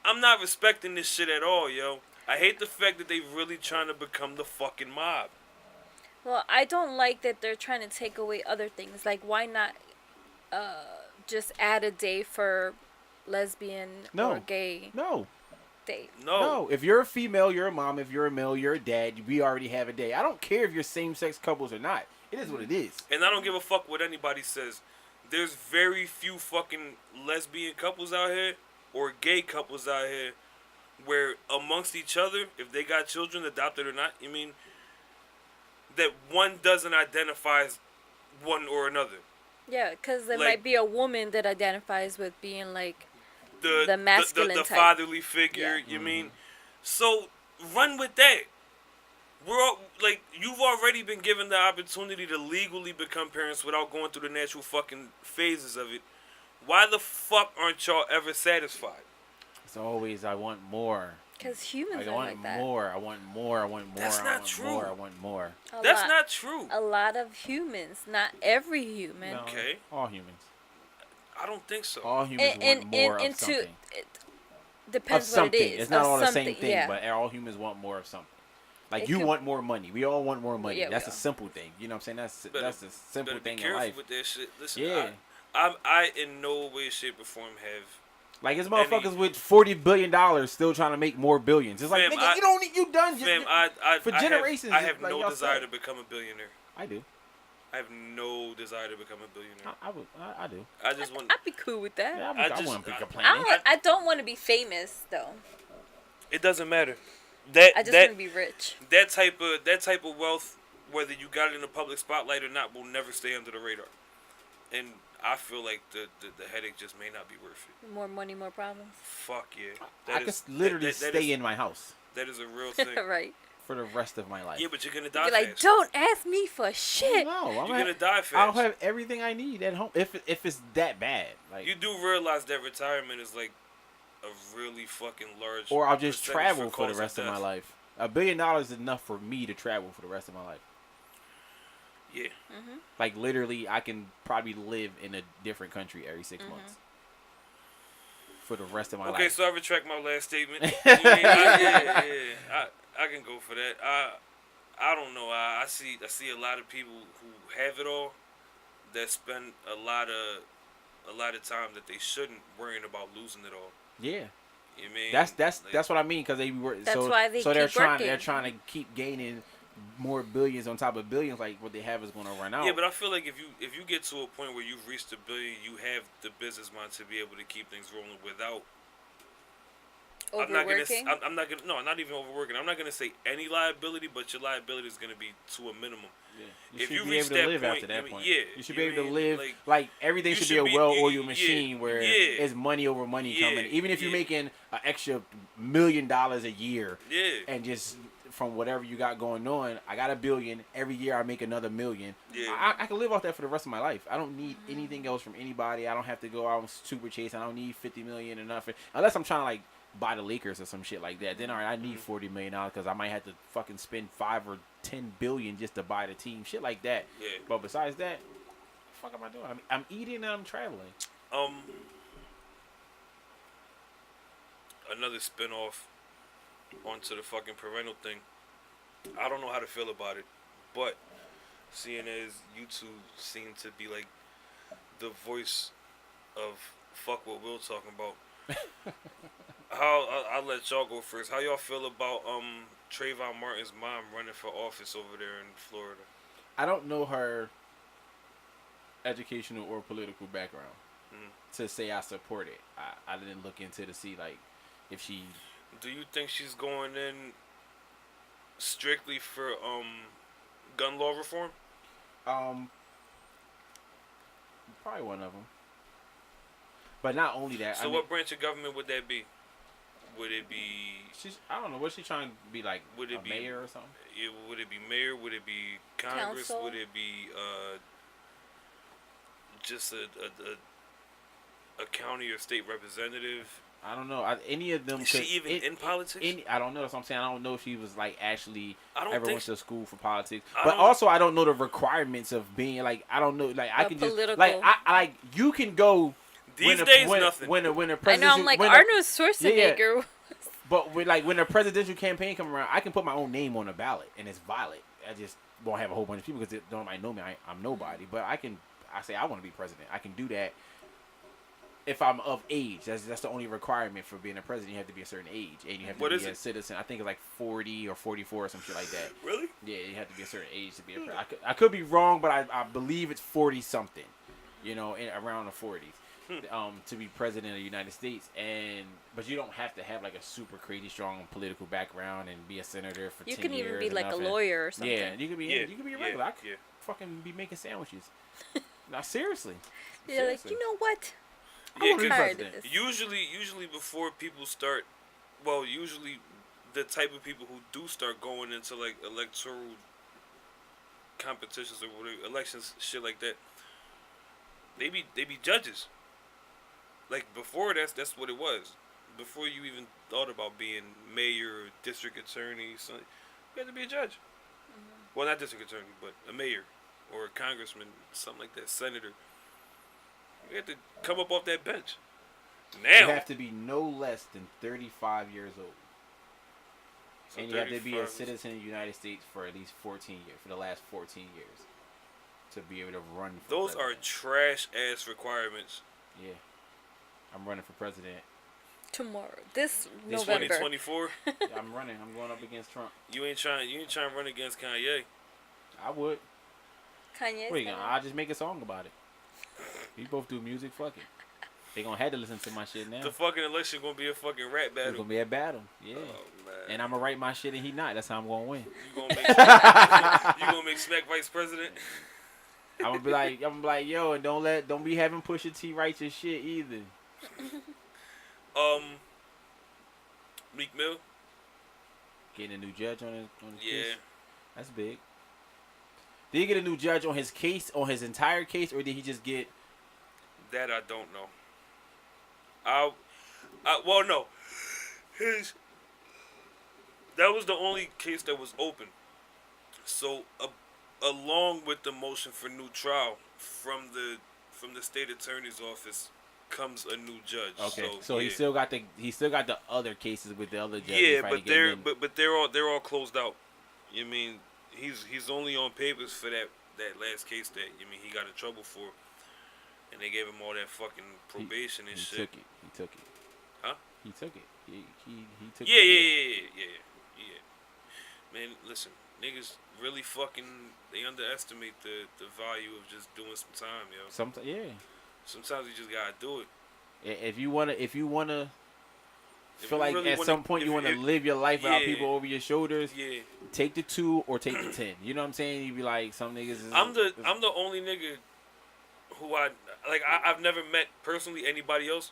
I'm not respecting this shit at all, yo. I hate the fact that they really trying to become the fucking mob. Well, I don't like that they're trying to take away other things. Like, why not just add a day for lesbian No. or gay? No. date. No, if you're a female, you're a mom. If you're a male, you're a dad. We already have a date. I don't care if you're same-sex couples or not. It is what it is. And I don't give a fuck what anybody says. There's very few fucking lesbian couples out here or gay couples out here where amongst each other, if they got children, adopted or not, that one doesn't identify as one or another. Yeah, because there Like- might be a woman that identifies with being like The masculine the type. fatherly figure, Yeah. you mean? So run with that. We're all, like, you've already been given the opportunity to legally become parents without going through the natural fucking phases of it. Why the fuck aren't y'all ever satisfied? It's always, I want more. Because humans I are want like that. more. I want more. I want more. That's I not want true. More. I want more. That's not true. A lot of humans, not every human. No, Okay. all humans. I don't think so. All humans want more of something. It Of depends what something. it is. It's not Of all the something, same thing, yeah. but all humans want more of something. Like It you could- want more money. We all want more money. Yeah, we that's a all. simple thing. You know what I'm saying? That's a simple Better be thing in careful life. with that shit. Listen, Yeah. I in no way, shape, or form have. Like it's motherfuckers with $40 billion still trying to make more billions. It's like, Fam, nigga, you don't need, you done. Fam, for generations, I have like no y'all desire said. to become a billionaire. I do. I have no desire to become a billionaire. I do. I just want. I'd be cool with that. Yeah, I I just- wouldn't be I- complaining. I don't want to be famous though. It doesn't matter. That I just that want to be rich. that type of wealth, whether you got it in the public spotlight or not, will never stay under the radar. And I feel like the headache just may not be worth it. More money, more problems. Fuck yeah. I could literally stay in my house That is a real thing. Right. for the rest of my life. Yeah, but you're gonna die Be like, fast. don't ask me for shit. No, You're gonna die fast. I'll have everything I need at home if it's that bad. Like, You do realize that retirement is like a really fucking large. or I'll just percentage travel for the cause rest of my death. life. $1 billion is enough for me to travel for the rest of my life. Yeah. Like literally, I can probably live in a different country every 6 months for the rest of my Okay, life. so I retract my last statement. I can go for that. I don't know. I see a lot of people who have it all that spend a lot of time that they shouldn't worrying about losing it all. Yeah, You mean that's what I mean because they work. That's so, why they so they're keep trying working. they're trying to keep gaining more billions on top of billions. Like what they have is going to run out. Yeah, but I feel like if you get to a point where you've reached $1 billion, you have the business mind to be able to keep things rolling without. Overworking. I'm not gonna. No, not even overworking. I'm not gonna say any liability, but your liability is gonna be to a minimum. Yeah. If should you be reach able to that live point, after that I mean, point. yeah, You should you be able to mean, live like, like everything you should should be a be- well-oiled yeah, machine where yeah. it's money over money Yeah, coming. Even if you're yeah. making an extra $1 million a year, Yeah. and just from whatever you got going on, I got $1 billion every year. I make another $1 million. Yeah. I can live off that for the rest of my life. I don't need anything else from anybody. I don't have to go out and super chase. I don't need 50 million or nothing unless I'm trying to like buy the Lakers or some shit like that. Then all right, I need $40 million because I might have to fucking spend 5 or 10 billion just to buy the team, shit like that. Yeah. But besides that, what the fuck am I doing? I'm eating and I'm traveling. Another spin-off onto the fucking parental thing. I don't know how to feel about it, but seeing as YouTube seem to be like the voice of fuck what we're talking about. I'll let y'all go first. How y'all feel about Trayvon Martin's mom running for office over there in Florida? I don't know her educational or political background to say I support it. I didn't look into to see like if she. Do you think she's going in strictly for gun law reform? Probably one of them. But not only that. So what branch of government would that be? Would it be? I don't know. What's she trying to be like? Would it a be mayor or something? Would it be mayor? Would it be Congress? Council? Would it be just a county or state representative? I don't know. Any of them. Is she even in politics? I don't know. That's what I'm saying. I don't know if she was like actually I don't ever think went to school for politics. I But don't- also, I don't know the requirements of being like. I don't know. Like I A can just political- like I like you can go. These days, nothing. When a I know. president. I'm like when Arnold Schwarzenegger. But when a presidential campaign come around, I can put my own name on a ballot and it's valid. I just won't have a whole bunch of people because they don't might know me. I'm nobody. But I say I want to be president. I can do that. if I'm of age. That's the only requirement for being a president. You have to be a certain age, and you have to What be is a it? citizen. I think it's like 40 or 44 or some shit like that. Really? Yeah, you have to be a certain age to be a president. I could be wrong, but I believe it's 40 something. You know, around the 40s. To be president of the United States, but you don't have to have like a super crazy strong political background and be a senator for 10 years. You can even be or like nothing. a lawyer or something. Yeah, you could be. Yeah, You could be a yeah, regular. I could yeah. fucking be making sandwiches. Now seriously. You're like, Seriously. you know what? Yeah, I'm 'cause tired of president. this. Usually before people start, well, usually the type of people who do start going into like electoral competitions or whatever, elections, shit like that, they be judges. Like before, that's what it was. Before you even thought about being mayor or district attorney, so you had to be a judge. Well, not district attorney, but a mayor or a congressman, something like that, senator. You had to come up off that bench. Now You have to be no less than 35 years old. So And you have to be a 35 citizen of the United States for at least 14 years, for the last 14 years, to be able to run for Those are president. trash ass requirements. Yeah. I'm running for president. Tomorrow, this This November. 2024. I'm running. I'm going up against Trump. You ain't trying to run against Kanye. I would. Kanye's What are you gonna- gonna? I'll just make a song about it. We both do music. Fuck it. They gonna have to listen to my shit now. The fucking election gonna be a fucking rap It's battle. gonna be a battle. Yeah. Oh man. And I'm gonna write my shit and he not. That's how I'm gonna win. You gonna make you gonna make Smack vice president? I'm gonna be like, yo, and don't be having Pusha T write your shit either. Meek Mill. Getting a new judge on his Yeah. case. That's big. Did he get a new judge on his case, on his entire case, or did he just get? That I don't know. Well, no. That was the only case that was open. So, along with the motion for new trial from the state attorney's office comes a new judge. Okay, so yeah. he still got the other cases with the other judges. Yeah, trying to but get him in. they're all closed out. You mean he's only on papers for that last case that he got in trouble for, and they gave him all that fucking probation and he shit. took it. He took it. Huh? He took it. He took Yeah, it. yeah. Man, listen, niggas really fucking they underestimate the value of just doing some time, yo. Sometimes, yeah. Sometimes you just gotta do it. If you wanna If feel you like really at wanna- some point you wanna live your life without yeah. people over your shoulders, Yeah. take the 2 or take the 10. You know what I'm saying? You be like, some niggas is. I'm the only nigga who I've never met personally anybody else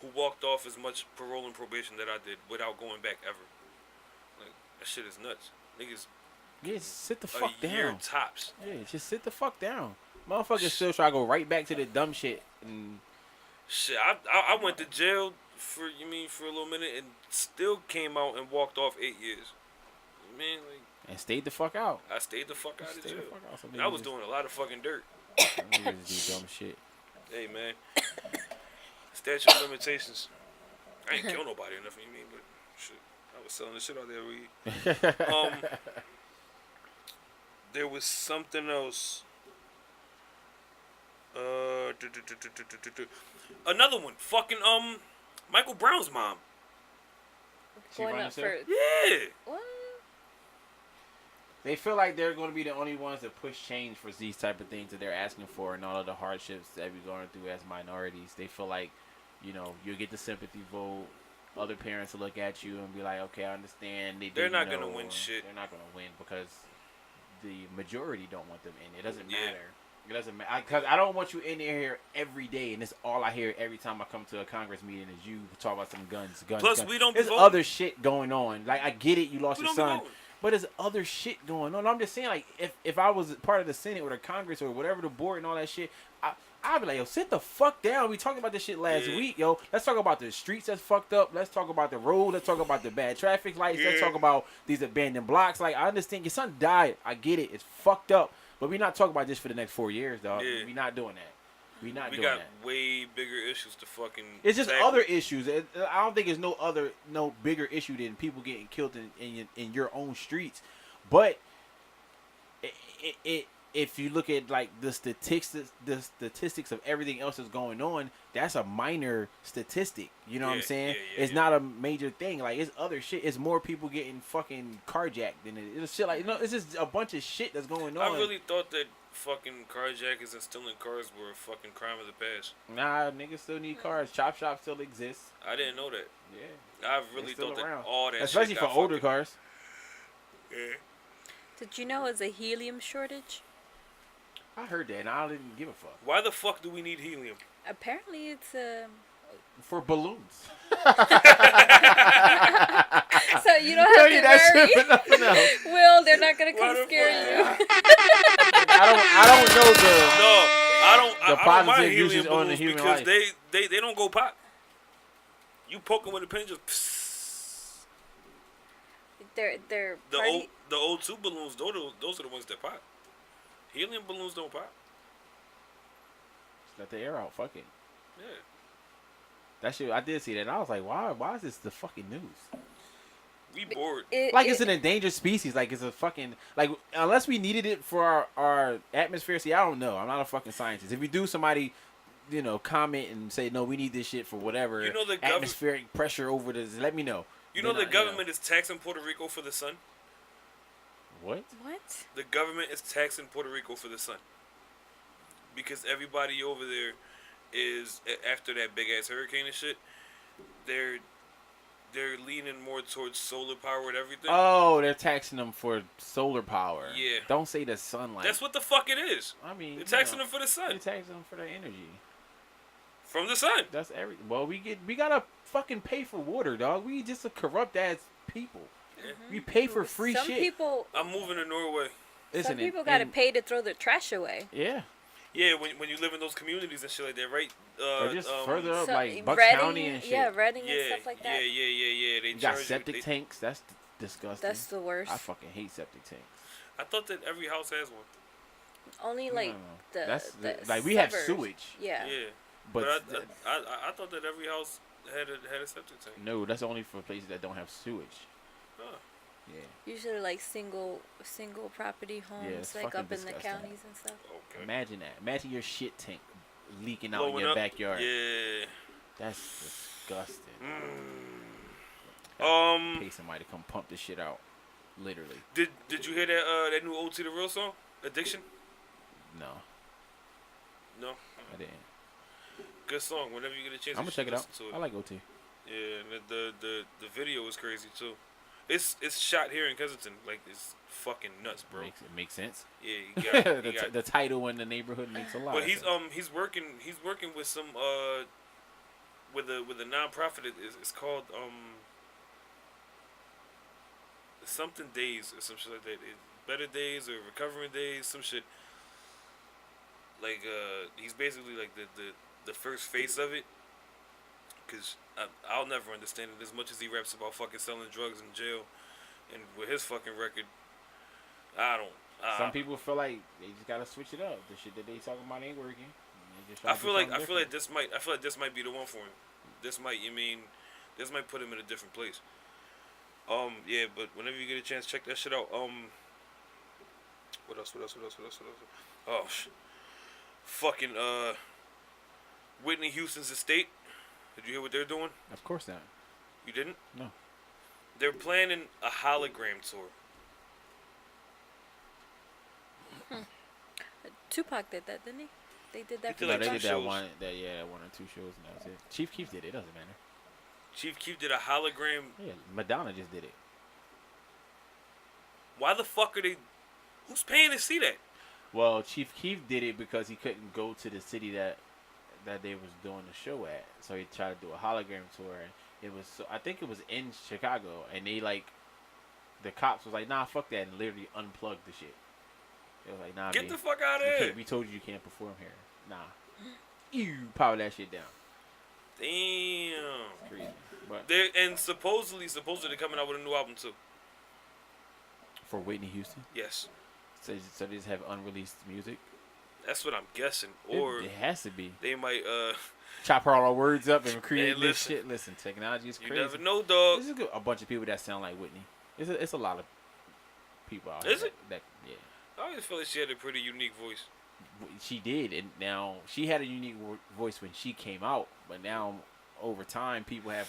who walked off as much parole and probation that I did without going back ever. Like that shit is nuts. Niggas Yeah, sit the a fuck year down. tops. Yeah, just sit the fuck down. Motherfuckers still try to go right back to the dumb shit. And Shit, I went to jail for a little minute and still came out and walked off 8 years. Man, like stayed the fuck out. I stayed the fuck out of Stay jail. the fuck out. Some And I was niggas doing a lot of fucking dirt. some niggas do dumb shit. Hey man, statute of limitations. I ain't kill nobody or nothing. You mean, but shit, I was selling the shit out there. Weed. There was something else. Another one. Fucking Michael Brown's mom. She Going run up herself? for Yeah. what? They feel like they're going to be the only ones that push change for these type of things that they're asking for and all of the hardships that we're going through as minorities. They feel like, you'll get the sympathy vote. Other parents will look at you and be like, okay, I understand. They're not gonna win shit. They're not going to win because the majority don't want them in. It doesn't Yeah. matter. It doesn't matter. Because I don't want you in here every day, and it's all I hear every time I come to a Congress meeting is you talk about some guns. Plus, guns. we don't be There's voting. other shit going on. Like, I get it. You lost We your don't be son. voting. But there's other shit going on. I'm just saying, like, if I was part of the Senate or the Congress or whatever, the board and all that shit, I'd be like, yo, sit the fuck down. We talked about this shit last Yeah. week, yo. Let's talk about the streets that's fucked up. Let's talk about the road. Let's talk about the bad traffic lights. Let's Yeah. talk about these abandoned blocks. Like, I understand your son died. I get it. It's fucked up. But we're not talking about this for the next 4 years, dog. Yeah. We're not doing that. We're not We doing got that. way bigger issues to fucking. It's just tackle. other issues. I don't think there's no bigger issue than people getting killed in your own streets. But if you look at like the statistics of everything else that's going on, that's a minor statistic. You know what I'm saying? It's not a major thing. Like it's other shit. It's more people getting fucking carjacked than it is shit. Like it's just a bunch of shit that's going on. I really thought that fucking carjackings and stealing cars were a fucking crime of the past. Nah, niggas still need cars. Chop shop still exists. I didn't know that. Yeah. I really thought around. that all that especially shit for got older fucking, cars. Yeah. Did you know it's a helium shortage? I heard that and I didn't give a fuck. Why the fuck do we need helium? Apparently, it's For balloons. So you don't have to worry. For nothing else. Will, they're not gonna Why come the scare fuck? you. I don't know the. No, I don't mind positive helium uses on the balloons human because life. they don't go pop. You poke them with a pin, just psst. They're The O2 balloons, those are the ones that pop. Helium balloons don't pop. Just let the air out. Fuck it. Yeah. That shit. I did see that. And I was like, why is this the fucking news? We bored. It's an endangered species. Like it's a fucking like unless we needed it for our atmosphere. See, I don't know. I'm not a fucking scientist. If we do, somebody, comment and say no, we need this shit for whatever. You know the atmospheric pressure over this. Let me know. You know the government is taxing Puerto Rico for the sun. What? The government is taxing Puerto Rico for the sun because everybody over there is after that big ass hurricane and shit. They're leaning more towards solar power and everything. Oh, they're taxing them for solar power. Yeah. Don't say the sunlight. That's what the fuck it is. I mean, they're taxing them for the sun. They're taxing them for their energy. From the sun. That's every. Well, we gotta fucking pay for water, dog. We just a corrupt ass people. Yeah. We pay for free some shit. People. I'm moving to Norway. Some people gotta pay to throw their trash away. Yeah. Yeah, when you live in those communities and shit like that, right? Or just further up, like Bucks Reading, County and shit. Yeah, Reading and stuff like that. Yeah. They You got charge septic tanks. That's disgusting. That's the worst. I fucking hate septic tanks. I thought that every house has one. Only like No. the like we have suburbs. sewage. Yeah. Yeah. But I thought that every house had a septic tank. no, that's only for places that don't have sewage. Huh. Yeah. Usually like single property homes, it's like fucking up in the disgusting. counties and stuff. Okay. Imagine that. Imagine your shit tank leaking out in Blowing your up. backyard. Yeah. That's disgusting. Pay somebody to come pump this shit out. Literally. Did you hear that new OT the Real song? Addiction? No, No. I didn't. Good song. Whenever you get a chance, I'm gonna check it out. listen to I like OT. Yeah, and the video is crazy too. It's shot here in Kensington. Like it's fucking nuts, bro. It makes sense. Yeah, you got, The title in the neighborhood makes a lot. But of he's sense. he's working with some with a nonprofit. It's called something days or some shit like that. Better Days or Recovering Days, some shit. Like he's basically like the first face of it. Cause I'll never understand it as much as he raps about fucking selling drugs in jail, and with his fucking record, I don't. Some people feel like they just gotta switch it up. The shit that they talking about ain't working. I feel like this might be the one for him. This might put him in a different place. Yeah, but whenever you get a chance, check that shit out. What else? Oh, fucking Whitney Houston's estate. Did you hear what they're doing? Of course not. You didn't? No. They're planning a hologram tour. Tupac did that, didn't he? They did that. He For did, like, They two did that shows. one or two shows, and that was it. Chief Keef did it. Doesn't matter. Chief Keef did a hologram. Yeah, Madonna just did it. Why the fuck are they? Who's paying to see that? Well, Chief Keef did it because he couldn't go to the city that they was doing the show at, so he tried to do a hologram tour. It was, I think it was in Chicago, and they like, the cops was like, nah, fuck that, and literally unplugged the shit. They was like, nah, Get man, the fuck out of you here. can't- we told you can't perform here. Nah, you power that shit down. Damn. Crazy, but And supposedly they're coming out with a new album too. for Whitney Houston, Yes. so they just have unreleased music. That's what I'm guessing. Or It has to be. they might Chop all our words up and create Man, this listen. shit. Listen, technology is you crazy. never know, dog. This is a bunch of people that sound like Whitney. It's a lot of people out Is here it? that yeah. I always felt like she had a pretty unique voice. She did, and now she had a unique voice when she came out, but now over time, people have,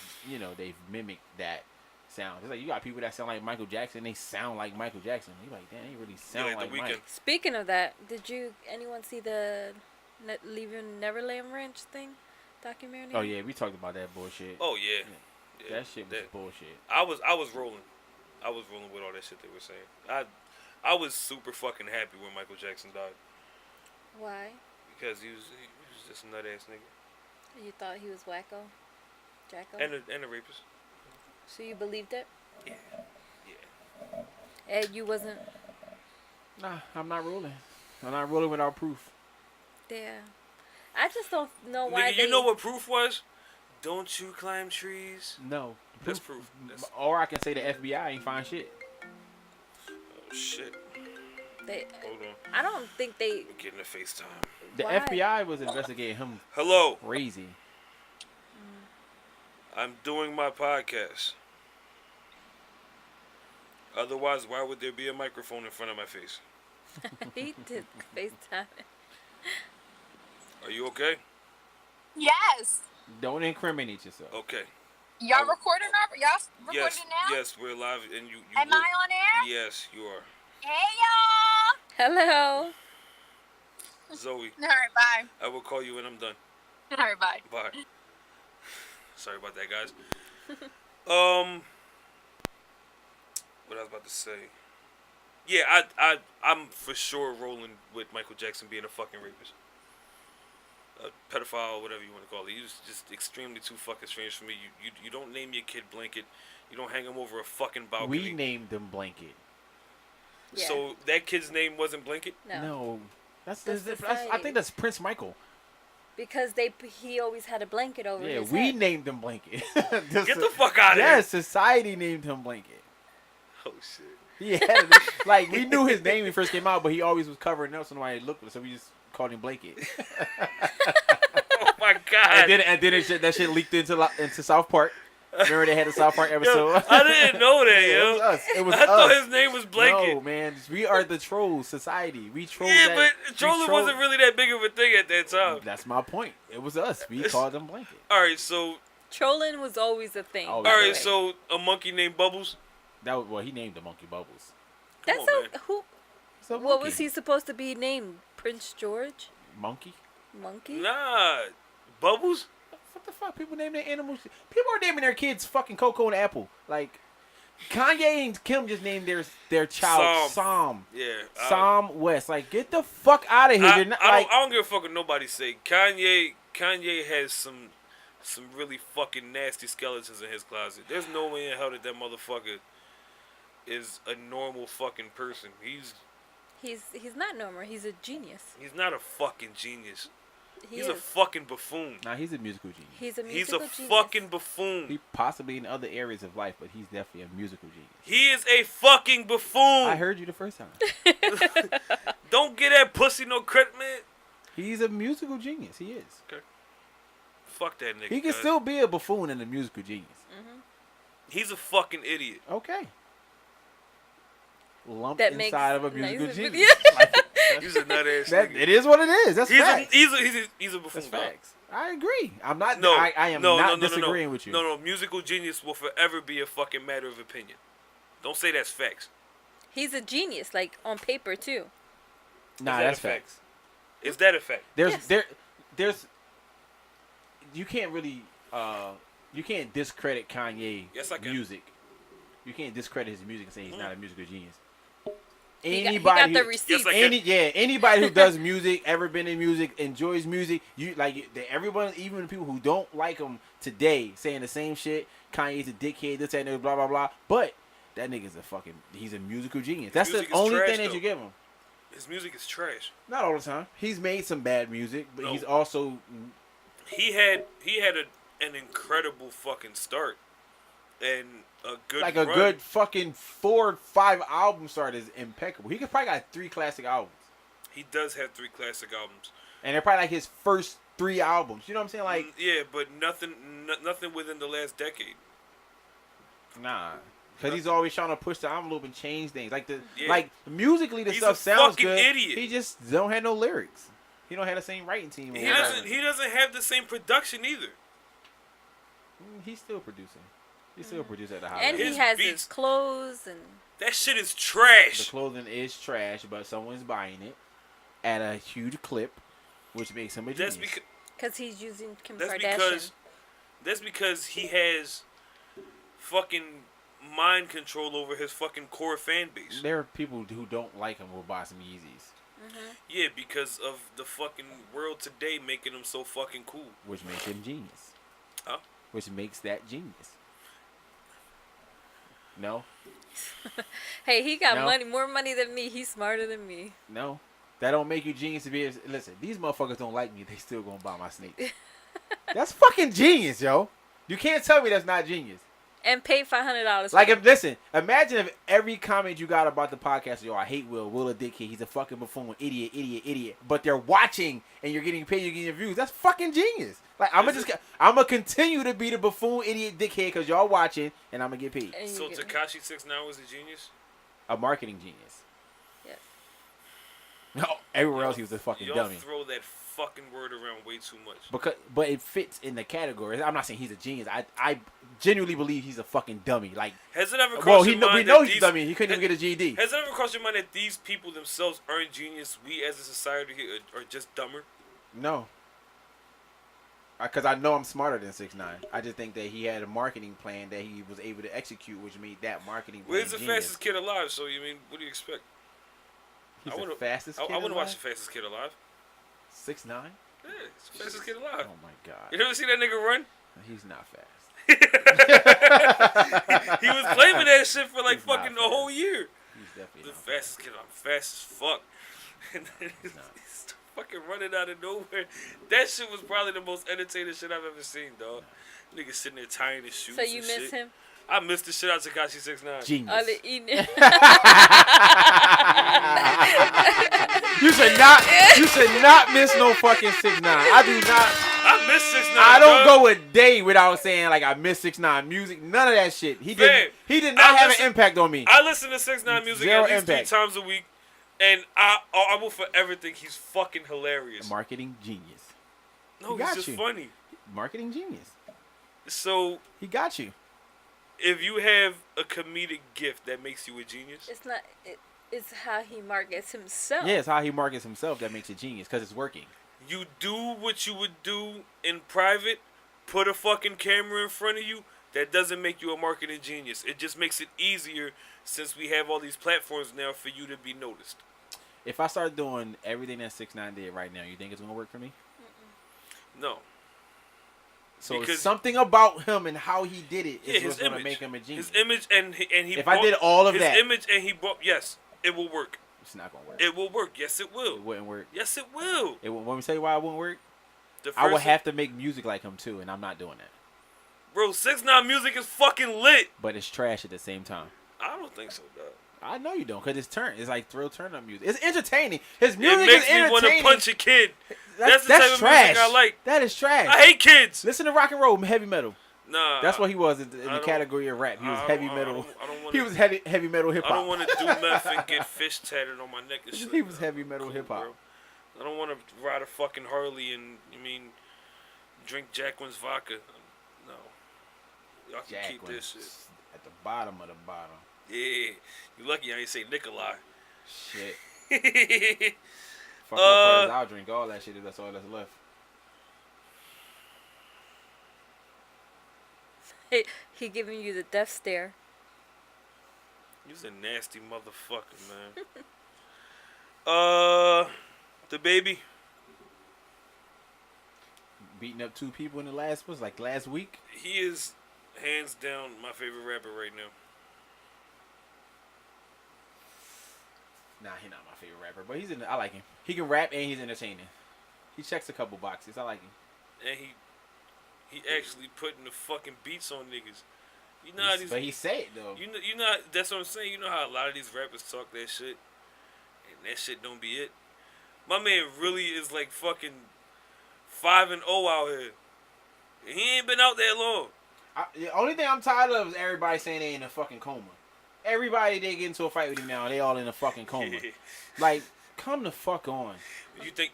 they've mimicked that sound. It's like you got people that sound like Michael Jackson, they sound like Michael Jackson. You're like, damn, they really sound like The like Weeknd. Mike. Speaking of that, did anyone see the Leaving Neverland Ranch thing documentary? Oh yeah, we talked about that bullshit. Oh yeah. Yeah, That shit was bullshit. I was rolling. I was rolling with all that shit they were saying. I was super fucking happy when Michael Jackson died. Why? Because he was just a nut ass nigga. You thought he was wacko? Jacko? And a rapist. So you believed it? Yeah. Ed, you wasn't. Nah, I'm not rolling. I'm not rolling without proof. Yeah. I just don't know why. Nigga, you know what proof was? Don't you climb trees? No. That's proof. Or I can say the FBI ain't find shit. Oh shit. Hold on. I don't think they. We're getting a FaceTime. The Why? FBI was investigating him Hello. crazy. I'm doing my podcast. Otherwise, why would there be a microphone in front of my face? He did FaceTime. Are you okay? Yes. Don't incriminate yourself. Okay. Y'all recording now? Y'all recording Yes, now? yes, we're live, and you. Am I on air? Yes, you are. Hey, y'all. Hello. Zoe, All right, bye. I will call you when I'm done. All right, bye. Bye. Sorry about that, guys. What I was about to say. Yeah, I'm for sure rolling with Michael Jackson being a fucking rapist. A pedophile, whatever you want to call it. He's just extremely too fucking strange for me. You don't name your kid Blanket. You don't hang him over a fucking balcony. We named him Blanket. Yeah. So that kid's name wasn't Blanket? No. That's I society. think that's Prince Michael. Because he always had a blanket over Yeah, his we head. named him Blanket. Get the fuck out of here. Yes, society named him Blanket. Oh, shit. Yeah, like we knew his name when he first came out, but he always was covering up, so nobody looked, so we just called him Blanket. Oh, my God. and then that shit leaked into South Park. Remember they had a South Park episode? Yo, I didn't know that, Yeah, yo. it was us. It was I us. thought his name was Blanket. No, man, we are the troll society. We troll. Yeah, that, but trolling wasn't really that big of a thing at that time. That's my point. It was us. We called them Blanket. All right, so Trolling was always a thing. Oh, all yeah. right, so a monkey named Bubbles. That was, well, he named the monkey Bubbles. That's on, so. man. Who? So What was he supposed to be named? Prince George? Monkey? Monkey? Nah, Bubbles. What the fuck? People name their animals. People are naming their kids fucking Coco and Apple. Like Kanye and Kim just named their child Psalm. Yeah. Psalm West. Like, get the fuck out of here. I You're not, like, don't give a fuck what nobody say. Kanye has some really fucking nasty skeletons in his closet. There's no way in hell that motherfucker is a normal fucking person. He's not normal. He's a genius. He's not a fucking genius. He's Is. a fucking buffoon. nah, he's a musical genius. He's a He's musical a genius. fucking buffoon. He possibly in other areas of life, but he's definitely a musical genius. He is a fucking buffoon. I heard you the first time. Don't get that pussy no credit, man. He's a musical genius. He is. Fuck that nigga. He can cuz. still be a buffoon and a musical genius. He's a fucking idiot. Okay. Lumped That inside makes of a musical nice- genius. Like, He's a nut ass that, nigga. it is what it is. That's facts. He's a buffoon. That's dog. facts. I agree. I'm not. No, I am not disagreeing with you. No, musical genius will forever be a fucking matter of opinion. Don't say that's facts. He's a genius, like on paper too. Nah, Is that that's a fact? facts. Is that a fact? Yes. There's. You can't really. You can't discredit Kanye Yes, I can. music. You can't discredit his music and say he's not a musical genius. He got Anybody the who- receipts. Yes, I can. anybody who does music, ever been in music, enjoys music, everyone, even the people who don't like him today, saying the same shit. Kanye's a dickhead, this and that, blah blah blah. But that nigga's he's a musical genius. That's the music is only trash, thing that though. you give him. His music is trash. Not all the time. He's made some bad music, but No. he's also He had an incredible fucking start and a good like run. a good fucking 4 or 5 album start is impeccable. He could probably got 3 classic albums. He does have 3 classic albums. And they're probably like his first 3 albums. You know what I'm saying? Like, Yeah, but nothing within the last decade. nah. Because he's always trying to push the envelope and change things. Yeah. Like musically, the He's stuff a sounds fucking good. idiot. He just don't have no lyrics. He don't have the same writing team. He doesn't have the same production either. He's still producing. He's still producing at the high And level. he has beats- his clothes and That shit is The trash. clothing is trash, but someone's buying it at a huge clip, which makes him a genius. because he's using Kim That's Kardashian. because he has fucking mind control over his fucking core fan base. There are people who don't like him who will buy some Yeezys, Yeah, because of the fucking world today making him so fucking cool. which makes him genius. Huh? Which makes that genius. No, Hey, he got No. more money than me. He's smarter than me. no, that don't make you genius to be. Listen, these motherfuckers don't like me. They still gonna buy my sneakers. That's fucking genius, yo. You can't tell me that's not genius. And pay $500. Like, listen, imagine if every comment you got about the podcast, yo, I hate Will. Will a dickhead. He's a fucking buffoon. Idiot, idiot, idiot. But they're watching and you're getting paid, you're getting views. That's fucking genius. Like, I'm going to continue to be the buffoon, idiot, dickhead because y'all watching and I'm going to get paid. And So you get- Tekashi 6ix9ine was a genius? A marketing genius. Yes. No, everywhere else he was a fucking Y'all dummy. throw that fucking word around way too much. But it fits in the category. I'm not saying he's a genius. I genuinely believe he's a fucking dummy. Like, Has it ever crossed well, your mind we know that he's these, a dummy. He couldn't even get a GED. Has it ever crossed your mind that these people themselves aren't genius? We as a society are just dumber? No. Because I know I'm smarter than 6ix9ine. I just think that he had a marketing plan that he was able to execute, which made that marketing plan Well, he's the genius. fastest kid alive, so you mean, what do you expect? He's I the wanna- fastest I kid want to watch alive? the fastest kid alive. 6ix9ine? Yeah, he's the fastest kid alive. Oh my god. You never see that nigga run? He's not fast. He was claiming that shit for like He's not fucking a fast. whole year. He's definitely The not fast. fastest kid, I'm fast as fuck. And then he's not. fucking running out of nowhere. That shit was probably the most entertaining shit I've ever seen, dog. Nigga sitting there tying his shoes. So you and miss shit. him? I missed the shit out of Tekashi 6ix9ine. Genius. All the eating. You should not miss no fucking 6ix9ine. I do not. I miss 6ix9ine. I don't dog. go a day without saying like I miss 6ix9ine music. None of that shit. He Fam, did not I have listen- an impact on me. I listen to 6ix9ine music Zero at least impact. 3 times a week, and I will forever think he's fucking hilarious. Marketing genius. No, he he's got just you. funny. Marketing genius. So He got you. if you have a comedic gift that makes you a genius, It's not. It's how he markets himself. Yeah, it's how he markets himself that makes it genius because it's working. you do what you would do in private, put a fucking camera in front of you, that doesn't make you a marketing genius. It just makes it easier since we have all these platforms now for you to be noticed. If I start doing everything that 6ix9ine did right now, you think it's gonna work for me? No. So Because- it's something about him and how he did it Yeah, is his what's gonna image. make him a genius. His image and he If I did all of his that- image and he brought, yes, it will work. It's not gonna work. It will work. Yes, it It will. wouldn't work. Yes, it will. It won't. Let me tell you why it wouldn't work. The I would first- have to make music like him too, and I'm not doing that. Bro, 6ix9ine music is fucking lit. But it's trash at the same time. I don't think so, dog. I know you don't, cause it's It's like thrill turn up music. It's entertaining. His It music makes is me want entertaining. to punch a kid. That's the type of trash. music I like. That is trash. I hate kids. Listen to rock and roll, heavy metal. Nah. That's what he was in I the don't- category of rap. He was I heavy don't- metal. I don't wanna- He was heavy metal hip I don't hop. want to do meth and get fish tatted on my neck and shit. He was heavy metal Cool, hip hop. bro. I don't want to ride a fucking Harley and, drink Jacqueline's vodka. No. Y'all can keep this shit. Jacqueline's at the bottom of the bottom. Yeah. You lucky I ain't say Nikolai. Shit. Fuck up, I'll drink all that shit if that's all that's left. He giving you the death stare. You's a nasty motherfucker, man. The baby. Beating up 2 people in the last week. He is hands down my favorite rapper right now. Nah, he's not my favorite rapper, but I like him. He can rap and he's entertaining. He checks a couple boxes. I like him. And he actually putting the fucking beats on niggas. You know how these, But he said it though. you know that's what I'm saying. You know how a lot of these rappers talk that shit, and that shit don't be it. My man really is like fucking 5-0 out here. And he ain't been out that long. The only thing I'm tired of is everybody saying they in a fucking coma. Everybody they get into a fight with him now, they all in a fucking coma. Like, come the fuck on. You think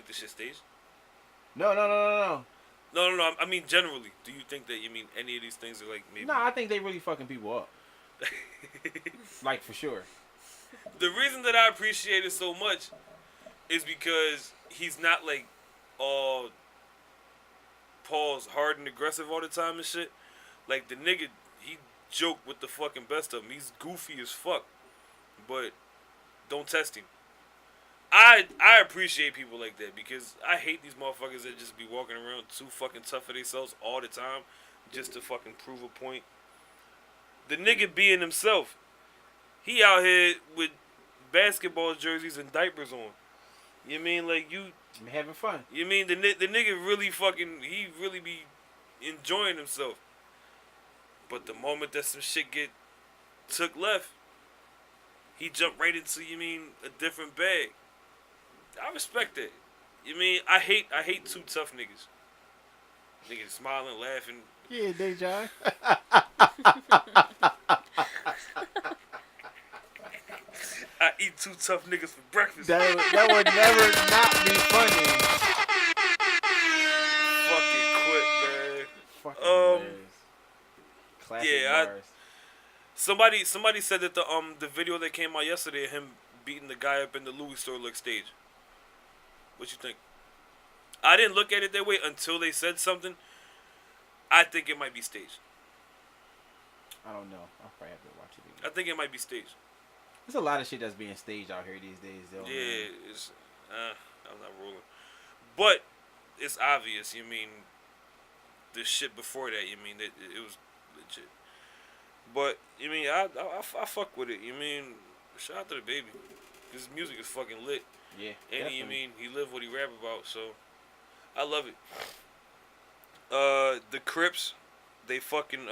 this shit staged? No. No. I mean, generally, do you think that any of these things are like maybe? Nah, I think they really fucking people up. Like, for sure. The reason that I appreciate it so much is because he's not like all Paul's hard and aggressive all the time and shit. Like, the nigga, he joke with the fucking best of them. He's goofy as fuck, but don't test him. I appreciate people like that because I hate these motherfuckers that just be walking around too fucking tough for themselves all the time just to fucking prove a point. The nigga being himself. He out here with basketball jerseys and diapers on. You mean like you I'm having fun. You mean the nigga really fucking he really be enjoying himself. But the moment that some shit get took left, he jumped right into a different bag. I respect that. You mean I hate too tough niggas. Niggas smiling, laughing. Yeah, Dejan. I eat two tough niggas for breakfast. That would never not be funny. Fucking quit, man. Fucking classic bars. Somebody said that the video that came out yesterday of him beating the guy up in the Louis store looked staged. What you think? I didn't look at it that way until they said something. I think it might be staged. I don't know. I'll probably have to watch it again. I think it might be staged. There's a lot of shit that's being staged out here these days, though. Yeah, it's I'm not rolling. But it's obvious. The shit before that. It was legit. But I fuck with it. Shout out to the baby. His music is fucking lit. Yeah. And definitely. he live what he rap about. So I love it. The Crips, they fucking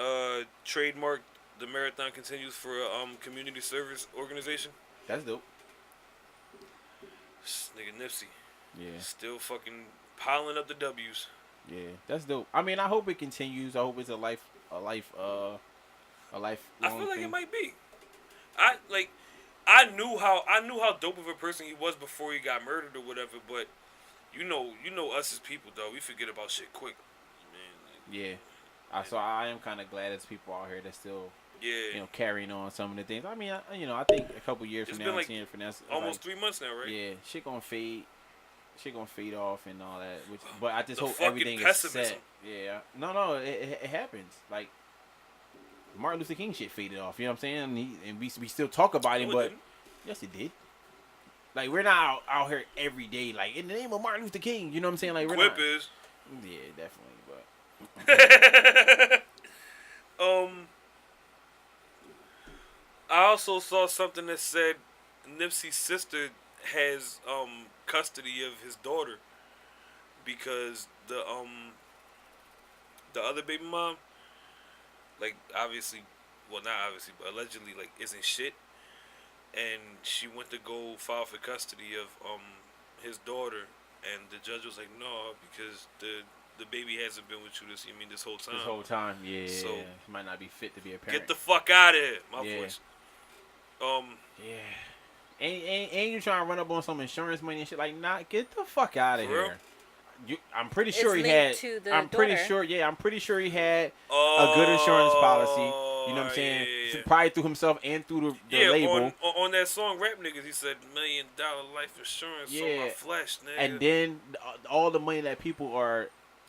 trademarked the Marathon Continues for a community service organization. That's dope. This nigga Nipsey. Yeah. Still fucking piling up the W's. Yeah, that's dope. I mean, I hope it continues. I hope it's a life I feel like thing. it might be. I knew how dope of a person he was before he got murdered or whatever, but you know us as people though, we forget about shit quick. Man, Yeah. So I am kind of glad there's people out here that still, carrying on some of the things. I mean, I think a couple years It's from been now, like 10 from now, almost 3 months now, right? Yeah, shit gonna fade off and all that. But I just The hope fucking everything is pessimism. set. Yeah. No, it happens. Like Martin Luther King shit faded off. You know what I'm saying? And we still talk about him, No, it but didn't. yes, it did. Like we're not out here every day, like in the name of Martin Luther King. You know what I'm saying? Like we're Quip not. is. Yeah, definitely. But I also saw something that said Nipsey's sister has custody of his daughter because the other baby mom, like obviously, well not obviously, but allegedly like isn't shit, and she went to go file for custody of his daughter, and the judge was like, no, because the baby hasn't been with you this whole time. this whole time, yeah, So, he might not be fit to be a parent. Get the fuck out of here, my Yeah. voice. Yeah. Ain't you trying to run up on some insurance money and shit? Like, nah, get the fuck out of For real? here. I'm pretty sure It's he linked had. to the I'm pretty daughter. sure. Yeah, I'm pretty sure he had a good insurance policy. You know what I'm saying? Yeah. Probably through himself and through the label. On that song Rap Niggas, he said $1 million life insurance on Yeah. my flesh, nigga. And then all the money that people are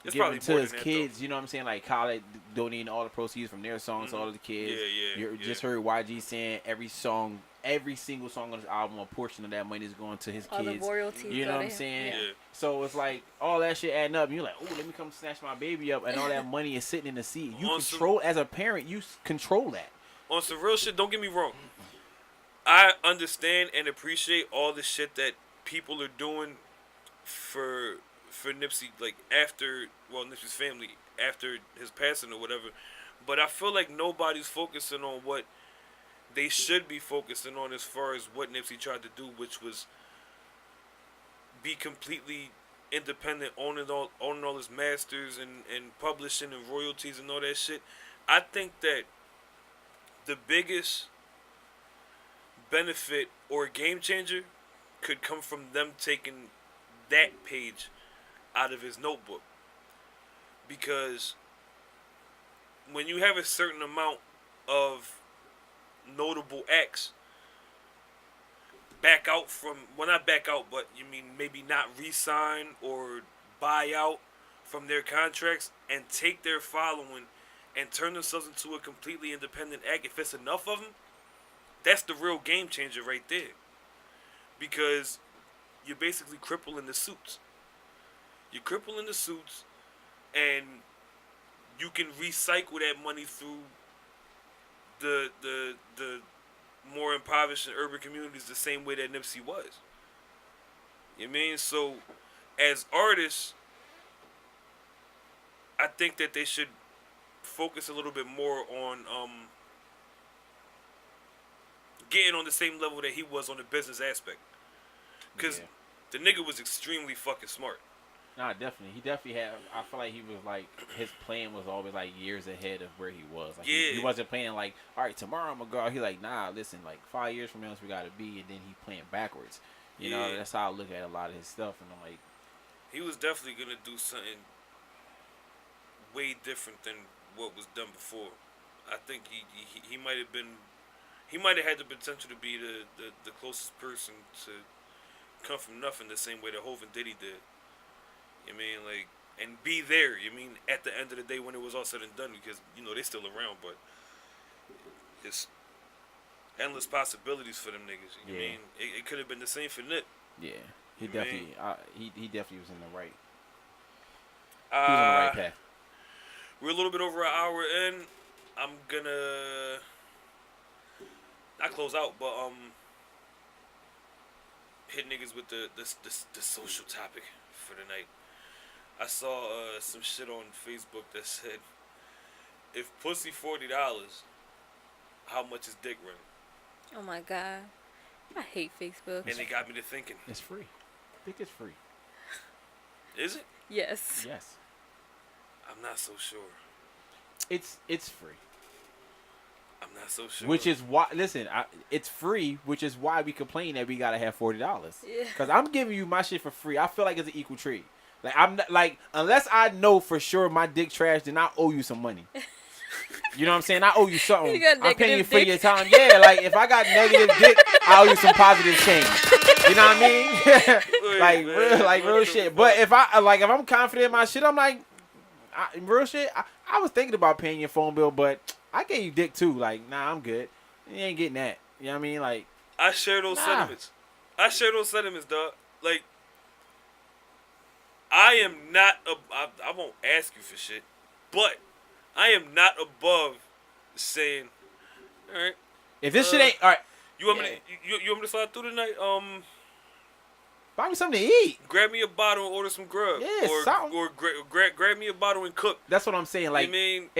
It's giving probably to more his than that, kids, you know what I'm saying? Like college, donating all the proceeds from their songs to all of the kids. You just heard YG saying every single song on his album, a portion of that money is going to his All the kids. royalties. You know go what to I'm him. saying? Yeah. Yeah. So it's like all that shit adding up. And you're like, oh, let me come snatch my baby up, and all that money is sitting in the seat. You On some- control as a parent. You control that. On some real shit, don't get me wrong. I understand and appreciate all the shit that people are doing for Nipsey, like Nipsey's family after his passing or whatever. But I feel like nobody's focusing on what they should be focusing on as far as what Nipsey tried to do, which was be completely independent, owning all his masters and publishing and royalties and all that shit. I think that the biggest benefit or game changer could come from them taking that page out of his notebook. Because when you have a certain amount of notable acts, back out from, well, not back out, but you mean maybe not re-sign or buy out from their contracts and take their following and turn themselves into a completely independent act, if it's enough of them, that's the real game changer right there. Because you're basically crippling the suits. You're crippling the suits, and you can recycle that money through the more impoverished and urban communities the same way that Nipsey was. You know what I mean? So, as artists, I think that they should focus a little bit more on getting on the same level that he was on the business aspect. Because the nigga was extremely fucking smart. Nah, definitely. He definitely had. I feel like he was like, his plan was always like years ahead of where he was. Like, he wasn't planning like, all right, tomorrow I'm gonna go out. He like, nah, listen, like 5 years from now we gotta be, and then he playing backwards. You know, that's how I look at a lot of his stuff, and I'm like, he was definitely gonna do something way different than what was done before. I think he might have been, he might have had the potential to be the closest person to come from nothing the same way that Hov and Diddy did. You mean, like, and be there, you mean, at the end of the day when it was all said and done, because, you know, they still around, but it's endless possibilities for them niggas. You mean, it could have been the same for Nip. Yeah, he definitely, he definitely was in the right. He was on the right path. We're a little bit over an hour in. I'm gonna not close out, but hit niggas with the social topic for the night. I saw some shit on Facebook that said, if pussy $40, how much is dick running? Oh my god, I hate Facebook. And they got me to thinking. It's free. I think it's free. Is it? Yes. Yes. I'm not so sure. It's free. I'm not so sure. Which is why, listen, it's free, which is why we complain that we gotta have $40. Yeah. Cause I'm giving you my shit for free. I feel like it's an equal trade. Like, I'm not, like, unless I know for sure my dick trash, then I owe you some money. You know what I'm saying? I owe you something. I'm paying you for your time. Yeah, like if I got negative dick, I owe you some positive change. You know what I mean? like real shit. But if I'm confident in my shit, I'm like, real shit. I was thinking about paying your phone bill, but I gave you dick too. Like, nah, I'm good. You ain't getting that. You know what I mean? Like, I share those sentiments. I share those sentiments, dog. Like, I am not. I won't ask you for shit, but I am not above saying, all right. If this shit ain't all right, you want me to, you want me to slide through tonight? Buy me something to eat. Grab me a bottle and order some grub. Yeah, or something. Or grab me a bottle and cook. That's what I'm saying. Like, I mean,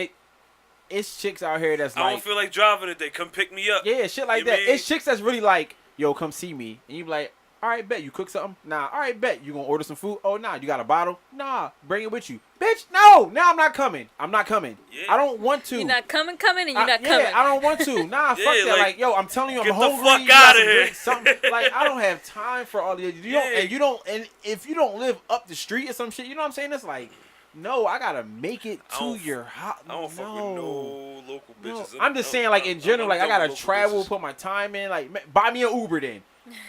it's chicks out here that's I like, don't feel like driving today. Come pick me up. Yeah, shit like that. It's chicks that's really like, yo, come see me, and you be like, all right, bet you cook something. Nah, all right, bet you gonna order some food. Oh, nah, you got a bottle. Nah, bring it with you, bitch. No, now I'm not coming. Yeah. I don't want to. You're not coming, and you're not coming. I don't want to. Nah, fuck that. Like, yo, I'm telling you, I'm hungry. Get the fuck out of here. Something. Like, I don't have time for all of this. And if you don't live up the street or some shit, you know what I'm saying? It's like, no, I gotta make it to your house. I don't fuck with no local bitches. No. I'm just saying, like, in general, like, I gotta travel, put my time in. Like, buy me an Uber then.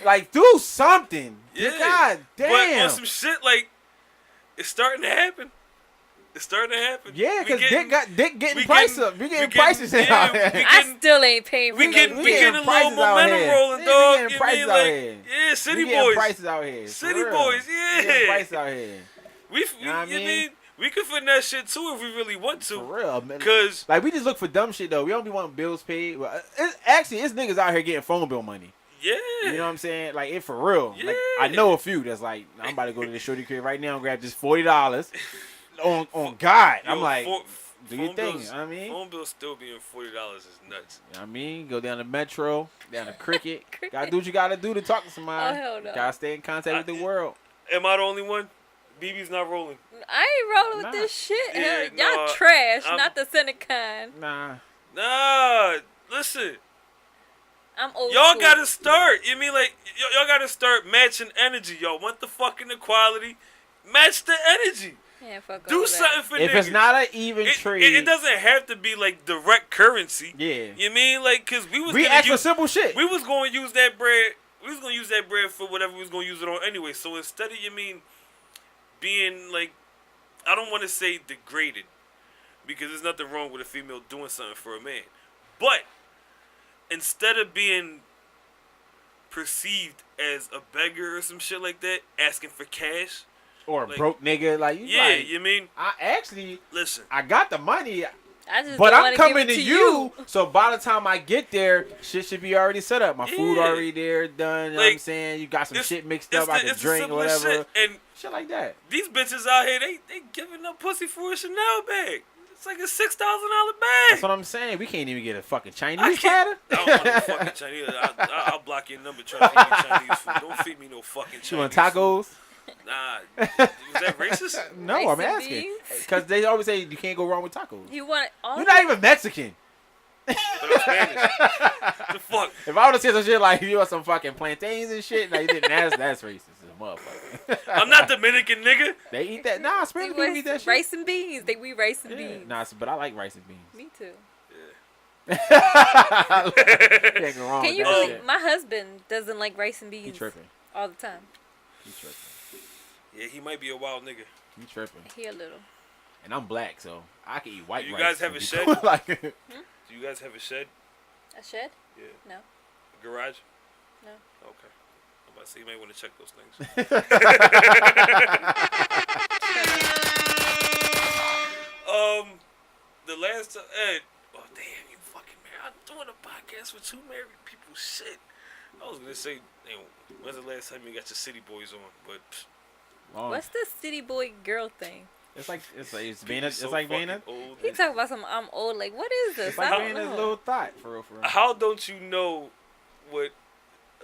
Like, do something. Yeah. God damn. But on some shit, like, it's starting to happen. Yeah, because dick getting prices up. We getting prices out here. I still ain't paying for we getting a little momentum rolling, dog. We getting prices out here. Yeah, city we boys. Getting prices out here. City boys, yeah. We getting prices out here. You mean? We could finesse shit too if we really want to. For real, man. Cause like, we just look for dumb shit though. We don't be wanting bills paid. It's niggas out here getting phone bill money. Yeah. You know what I'm saying? Like, it for real. Yeah. Like, I know a few that's like, I'm about to go to the shorty crib right now and grab just $40 on God. Yo, I'm like, do your thing. Bills, you know what I mean? Phone bill still being $40 is nuts. You know what I mean? Go down to Metro, down to Cricket. Gotta do what you gotta do to talk to somebody. Oh, hell no. Gotta stay in contact with the world. Am I the only one BB's not rolling. I ain't rolling with Nah. this shit. Yeah, Hell, y'all no, trash, I'm- not the cynic kind. Nah. Nah, listen. I'm old Y'all school. gotta start. You mean like y'all gotta start matching energy. Y'all want the fucking equality? Match the energy. Yeah, fuck all Do that. something for If niggas. it's not an even trade, it doesn't have to be like direct currency. yeah. You mean like because we We gonna ask for use, simple shit. we was going to use that bread. We was going to use that bread for whatever we was going to use it on anyway. So instead of being like, I don't want to say degraded, because there's nothing wrong with a female doing something for a man, but instead of being perceived as a beggar or some shit like that, asking for cash, Or a like- broke nigga, like you. yeah, like, you mean I actually, listen. I got the money, I just but don't I'm wanna coming give to it you. So by the time I get there, shit should be already set up. My food Yeah. already there, done. You know what I'm Like, saying? You got some it's- shit mixed It's up. I the, can it's the drink or simplest whatever. shit. And Shit like that. these bitches out here, they giving up pussy for a Chanel bag. It's like a $6,000 That's bag. what I'm saying. We can't even get a fucking I Chinese can't. platter. I don't want no fucking Chinese. I'll block your number trying to feed me Chinese food. Don't feed me no fucking Chinese You want food. tacos? Nah. Was that racist? No, Rice I'm and asking. beans? Because they always say you can't go wrong with tacos. You want all You're not even Mexican. But I'm Spanish. The fuck? If I would have said some shit like you want some fucking plantains and shit, now you didn't ask, that's racist as a motherfucker. I'm not Dominican, nigga. They eat that. Nah, Spanish people eat that shit. rice and beans. We rice and Yeah. beans. Nah, but I like rice and beans. Me too. Can't go wrong Can with you that really? shit. My husband doesn't like rice and He beans tripping. all the time. He tripping. Yeah, he might be a wild nigga. He tripping. He a little. And I'm black, so I can eat white You rice. guys have and a be shed? cool. Like, Do you guys have a shed? A shed? Yeah. No. A garage? No. Okay. I'm about to say you might want to check those things. The last time, oh damn, you fucking man! I'm doing a podcast with two married people. Shit. I was gonna say, damn, when's the last time you got your city boys on? But long. What's the city boy girl thing? It's like being a, people it's so like being fucking a, old. He talking about some I'm old. Like, what is this? it's like I being don't a know. little thought for real, for real. How don't you know what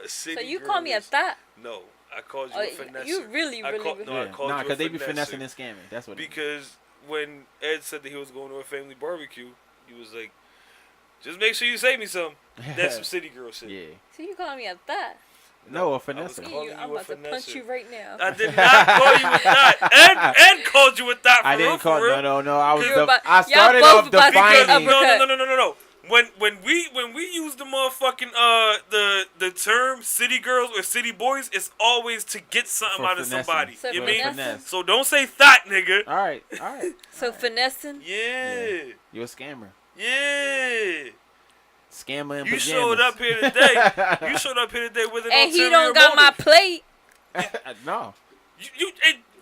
a city? So you girl call me a is? thought? No, I called you Oh, a finesse. you really. No, I Yeah. called Nah, you a because they be finesser. finessing and scamming. That's what. Because when Ed said that he was going to a family barbecue, he was like, "Just make sure you save me some." That's some city girl shit. Yeah. So you calling me a thought? No, a I was finesse. calling I'm you a about to punch finesser. you right now. I did not call you with that. Ed called you with that. For I real, didn't call. for real. No. I was. You were about- I y'all started both off about to get defining. uppercut. No. When we use the motherfucking the term city girls or city boys, it's always to get something For out of finessing. somebody. So You For mean? finesse? So don't say thought, nigga. All right. So finessing? Yeah. You're a scammer. Yeah. Scammer in You pajamas. showed up here today. You showed up here today with an And he ulterior don't got my motive. plate. No.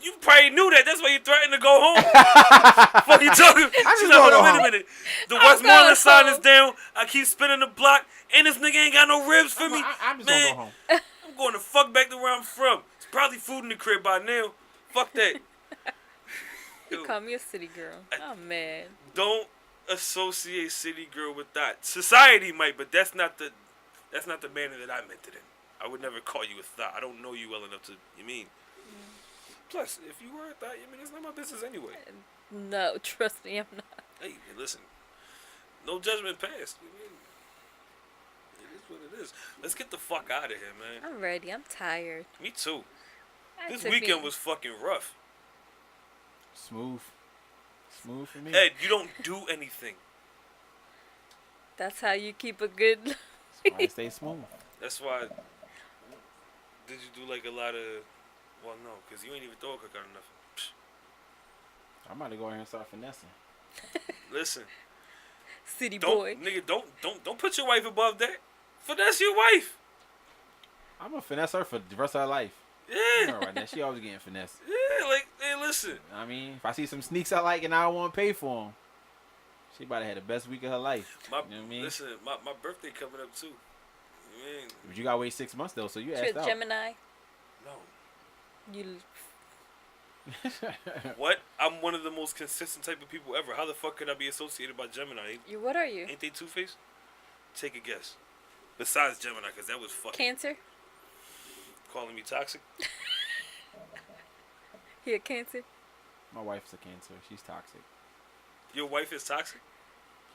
You probably knew that. That's why you threatened to go home. Fuck you talking? She's just like, gonna wait go a minute. The I'm Westmoreland going sign is home. down. I keep spinning the block, and this nigga ain't got no ribs for me. I'm just Man, gonna go home. I'm going to fuck back to where I'm from. It's probably food in the crib by now. Fuck that. He Yo, called me a city girl. I'm mad. don't associate city girl with that. Society might, but that's not the manner that I meant it in. I would never call you a thought. I don't know you well enough to. You mean? Plus, if you were a thought, I mean, it's not my business anyway. No, trust me, I'm not. Hey, listen. No judgment passed. I mean, it is what it is. Let's get the fuck out of here, man. I'm ready. I'm tired. Me too. That This took weekend me- was fucking rough. Smooth for me. Ed, you don't do anything. That's how you keep a good. That's why I stay smooth. That's why. Did you do like a lot of? Well, no, because you ain't even throw a cook out of nothing. Psh. I'm about to go ahead and start finessing. Listen, City don't boy. nigga, don't put your wife above that. Finesse your wife. I'm a finesse her for the rest of her life. Yeah, All right, now she always getting finessed. yeah. Like, hey, listen. I mean, if I see some sneaks I like and I don't want to pay for them, she about to have the best week of her life. My, You know what I mean? Listen, my birthday coming up too. You mean, But you gotta wait 6 months though, so you You're asked a out. Gemini. no. You. What? I'm one of the most consistent type of people ever. How the fuck could I be associated by Gemini? What are you? Ain't they Two-Faced? Take a guess. Besides Gemini, because that was fucking Cancer. calling me toxic. He a Cancer? My wife's a Cancer. She's toxic. Your wife is toxic?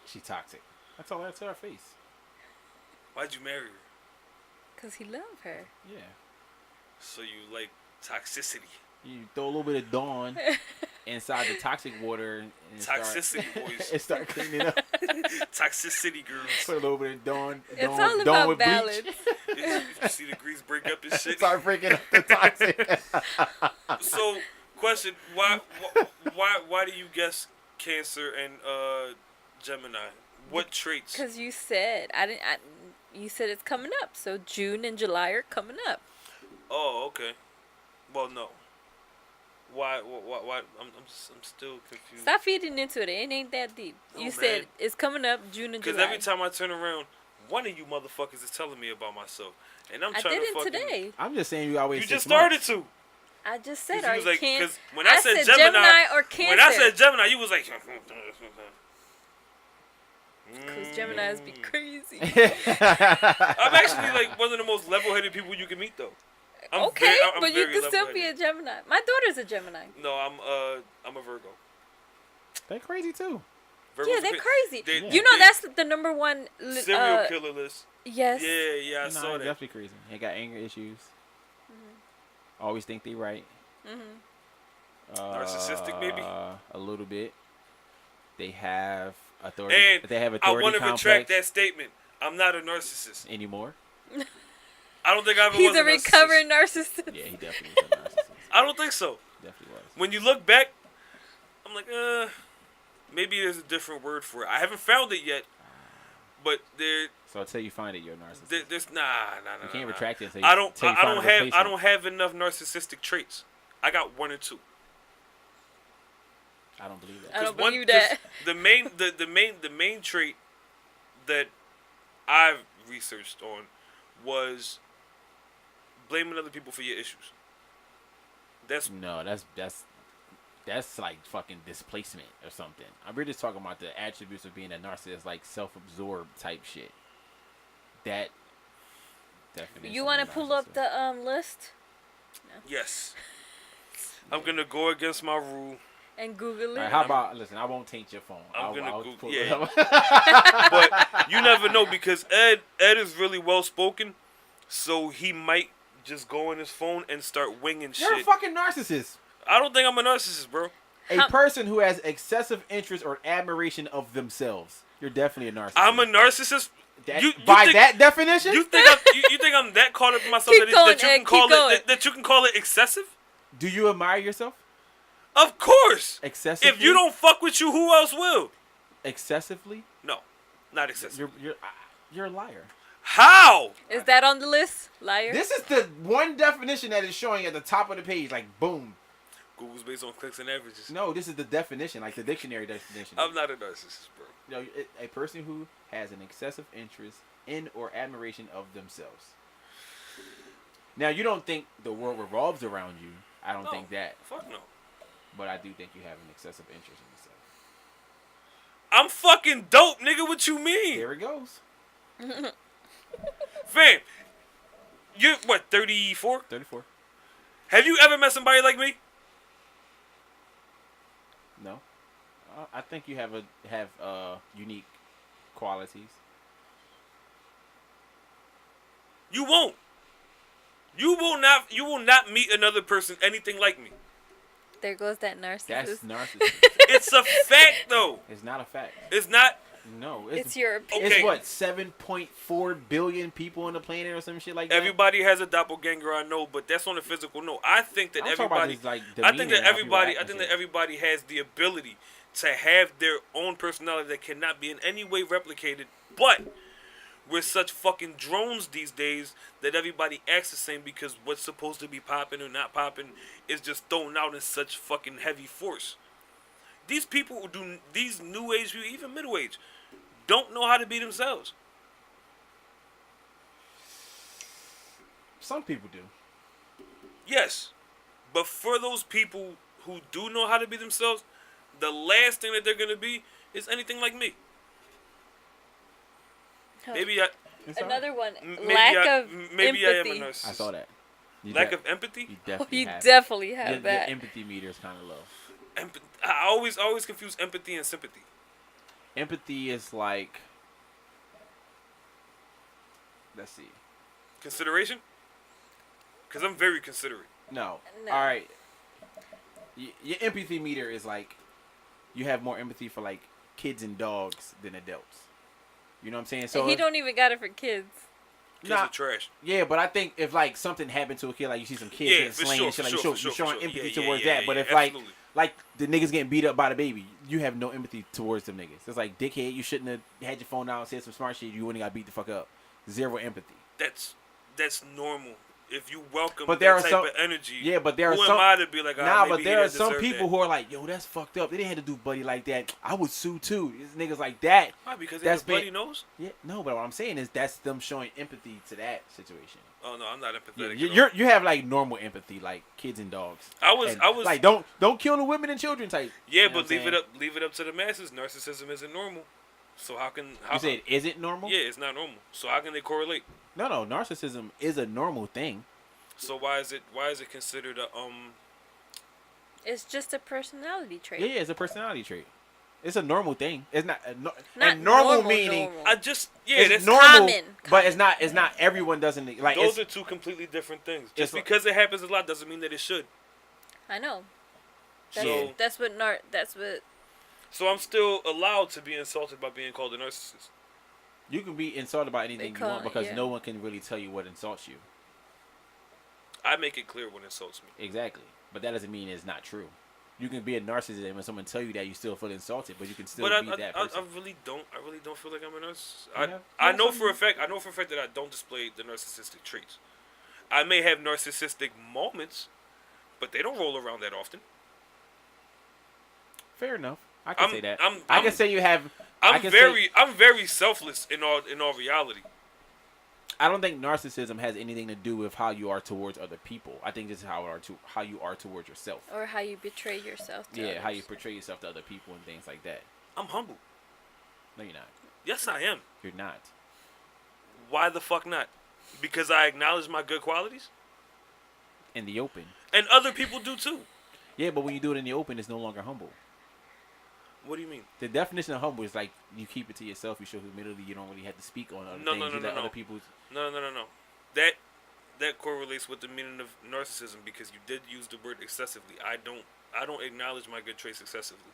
She's toxic. I told her to her face. Why'd you marry her? Because he loved her. Yeah. So you like toxicity. You throw a little bit of Dawn inside the toxic water and Toxicity boys. and start cleaning up. Toxicity girls. Put a little bit of Dawn. It's all about balance. You see the grease break up and shit. Start breaking up the toxic. So, question: Why do you guess Cancer and Gemini? What traits? Because you said you said it's coming up. So June and July are coming up. Oh, okay. Well, no. Why? I'm still confused. Stop feeding into it. It ain't that deep. Oh, You man. said it's coming up June and July. Because every time I turn around, one of you motherfuckers is telling me about myself, and I'm I trying did to it fucking. today. I'm just saying you always. You just started to. I just said, You are was you like, can't? because when I said Gemini or Cancer. when I said Gemini, you was like. Because Geminis be crazy. I'm actually like one of the most level-headed people you can meet, though. I'm but you very can still be a level-headed. Gemini. My daughter's a Gemini. No, I'm a Virgo. They're crazy too. Virgos Yeah, are they're big- crazy. they- You know they- that's the number one serial killer list. Yes. Yeah, I Nah, saw they're that. definitely crazy. They got anger issues. Always think they right. Narcissistic, maybe? A little bit. They have authority. And they have I authority want to complex retract that statement. I'm not a narcissist. anymore. I don't think I ever He's was a a narcissist. recovering narcissist. Yeah, he definitely was a narcissist. I don't think so. Definitely was. When you look back, I'm like, maybe there's a different word for it. I haven't found it yet, but So until you find it, you're a narcissist. there's nah. You can't retract it. Until I don't. until you I find don't a have. I replacement. don't have enough narcissistic traits. I got one or two. I don't believe that. I don't 'Cause believe that. The main trait that I've researched on was blaming other people for your issues. That's No, that's like fucking displacement or something. I'm really just talking about the attributes of being a narcissist, like self-absorbed type shit. That definition. You want to of pull up narcissist. the list yes. I'm gonna go against my rule, and Google it? All right, how about listen? I won't taint your phone. I'm gonna I'll Google- pull yeah. it up. but you never know because Ed is really well spoken, so he might just go on his phone and start winging You're a shit. fucking narcissist. I don't think I'm a narcissist, bro. A person who has excessive interest or admiration of themselves. You're definitely a narcissist. I'm a narcissist. That, you by think- that definition? You think I'm that caught up in myself Keep going, that you Ed, can call keep going. it that you can call it excessive? Do you admire yourself? Of course. Excessively? If you don't fuck with you, who else will? Excessively? No, not excessive. You're a liar. How? Is that on the list? Liar. This is the one definition that is showing at the top of the page, like boom. Google's based on clicks and averages. No, this is the definition, like the dictionary definition. I'm not a narcissist, bro. A person who has an excessive interest in or admiration of themselves. Now, you don't think the world revolves around you. I don't No. think that. Fuck no. But I do think you have an excessive interest in yourself. I'm fucking dope, nigga. What you mean? There it goes. Fam, you're what, 34? 34. Have you ever met somebody like me? No. I think you have unique qualities. You won't. You will not meet another person anything like me. There goes that narcissist. That's narcissism. It's a fact, though. It's not a fact. It's not. No. It's your opinion. Okay. It's what, 7.4 billion people on the planet or some shit like that? Everybody has a doppelganger, I know, but that's on a physical note. I think that I'm talking about everybody. his, like, I think demeanor that and how people everybody. act I and think shit. that everybody has the ability to have their own personality that cannot be in any way replicated. But we're such fucking drones these days that everybody acts the same because what's supposed to be popping or not popping is just thrown out in such fucking heavy force. These people who do these new age people, even middle age, don't know how to be themselves. Some people do. Yes, but for those people who do know how to be themselves, the last thing that they're gonna be is anything like me. Maybe I. It's all Another one. maybe Lack I, of maybe I am empathy. a narcissist. I saw that. Lack of empathy. You definitely You have definitely have your that. empathy meter is kind of low. I always confuse empathy and sympathy. Empathy is like, let's see. Consideration. Because I'm very considerate. No. No. All right. Your empathy meter is like, you have more empathy for like kids and dogs than adults. You know what I'm saying? So And he don't even got it for kids. Kids are trash. Yeah, but I think if like something happened to a kid, like you see some kids getting slain and shit, like you're showing empathy towards that. But if like the niggas getting beat up by the baby, you have no empathy towards them niggas. It's like, dickhead, you shouldn't have had your phone out and said some smart shit. You wouldn't got beat the fuck up. Zero empathy. That's normal. If you welcome But that type of energy, yeah, but there are who some. am I to be like, But there are some people who are like, yo, that's fucked up. They didn't have to do buddy like that. I would sue too. These niggas like that. Why? Because that's buddy knows. Yeah, no, but what I'm saying is that's them showing empathy to that situation. Oh no, I'm not empathetic. You have like normal empathy, like kids and dogs. I was like don't kill the women and children type. Yeah, you know but leave it up to the masses. Narcissism isn't normal. So how you said is it normal? Yeah, it's not normal. So how can they correlate? No, narcissism is a normal thing. So why is it considered a It's just a personality trait. Yeah, it's a personality trait. It's a normal thing. It's not Not normal meaning. normal. It's that's normal, common. but it's not. It's not everyone doesn't like. Those are two completely different things. Just because it happens a lot doesn't mean that it should. I know. That's what. So I'm still allowed to be insulted by being called a narcissist. You can be insulted by anything you want because no one can really tell you what insults you. I make it clear what insults me. Exactly, but that doesn't mean it's not true. You can be a narcissist and when someone tell you that, you still feel insulted, but you can still be that person. I really don't feel like I'm a narcissist. I know for a fact that I don't display the narcissistic traits. I may have narcissistic moments, but they don't roll around that often. Fair enough. I can say that. I can say you have. I'm very selfless in all reality. I don't think narcissism has anything to do with how you are towards other people. I think this is how you are towards yourself. Or how you betray yourself to others. How you portray yourself to other people and things like that. I'm humble. No, you're not. Yes, I am. You're not. Why the fuck not? Because I acknowledge my good qualities? In the open. And other people do too. Yeah, but when you do it in the open, it's no longer humble. What do you mean? The definition of humble is like you keep it to yourself. You show humility. You don't really have to speak on other things. You let other people's. No. That correlates with the meaning of narcissism because you did use the word excessively. I don't acknowledge my good traits excessively.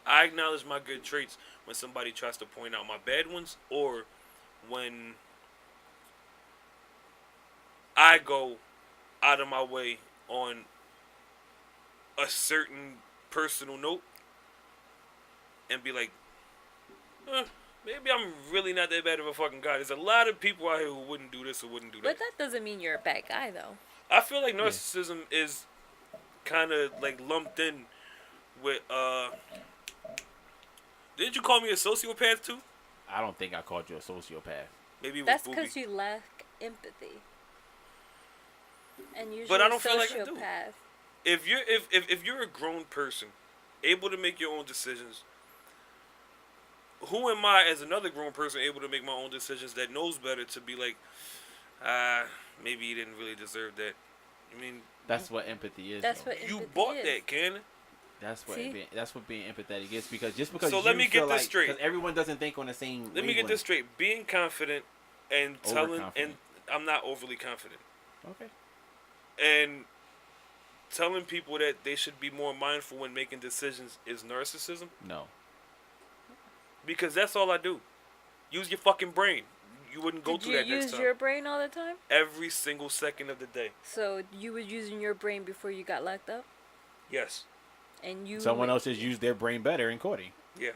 I acknowledge my good traits when somebody tries to point out my bad ones or when I go out of my way on a certain personal note and be like, maybe I'm really not that bad of a fucking guy. There's a lot of people out here who wouldn't do this or wouldn't do that. But that doesn't mean you're a bad guy, though. I feel like narcissism is kind of like lumped in with, didn't you call me a sociopath too? I don't think I called you a sociopath. Maybe it was That's because you lack empathy. And usually but I don't sociopath. feel like I do. If you're a grown person, able to make your own decisions, who am I as another grown person able to make my own decisions that knows better to be like, maybe you didn't really deserve that. I mean, that's what empathy is. That's what empathy you bought is. that, Cannon. That's what being empathetic is because just because so let me get this straight. Because everyone doesn't think on the same. Let me get this straight. Being confident and I'm not overly confident. Okay. And telling people that they should be more mindful when making decisions is narcissism? No. Because that's all I do. Use your fucking brain. You wouldn't go through that next time. Did you use your brain all the time? Every single second of the day. So you were using your brain before you got locked up? Yes. And someone else has used their brain better in courting. Yeah.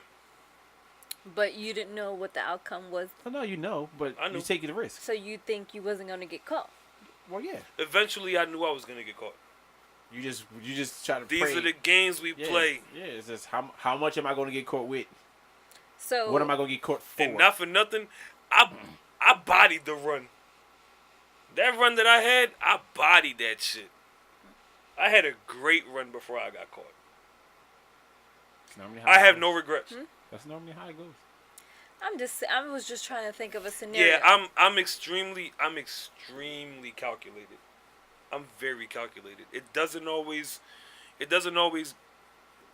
But you didn't know what the outcome was. Well, no, you know, but you take the risk. So you think you wasn't going to get caught? Well, yeah. Eventually, I knew I was going to get caught. You just try to These pray. are the games we play. Yeah, it's just how much am I going to get caught with? So what am I going to get caught for? And not for nothing, I bodied the run. That run that I had, I bodied that shit. I had a great run before I got caught. I have no regrets. That's normally how it goes. I was just trying to think of a scenario. Yeah, I'm extremely calculated. I'm very calculated. It doesn't always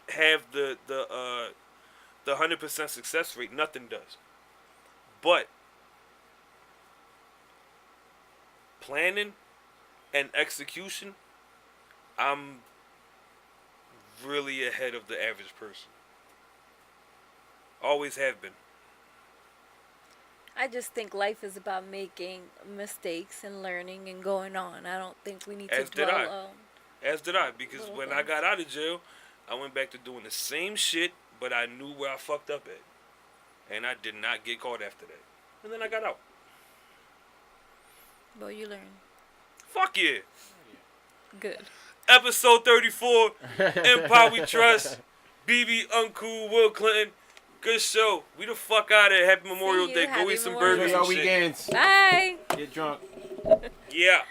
have the 100% success rate. Nothing does. But planning and execution, I'm really ahead of the average person. Always have been. I just think life is about making mistakes and learning and going on. I don't think we need to dwell on. As did I, because when I got out of jail, I went back to doing the same shit, but I knew where I fucked up at. And I did not get caught after that. And then I got out. Well, you learn. Fuck yeah. Good. Episode 34, Empire We Trust, BiBi, Uncool, Will Clinton. Good show. We the fuck out of here. Happy Memorial Day. Go eat some burgers Enjoy and your shit. weekends. Bye. Get drunk. Yeah.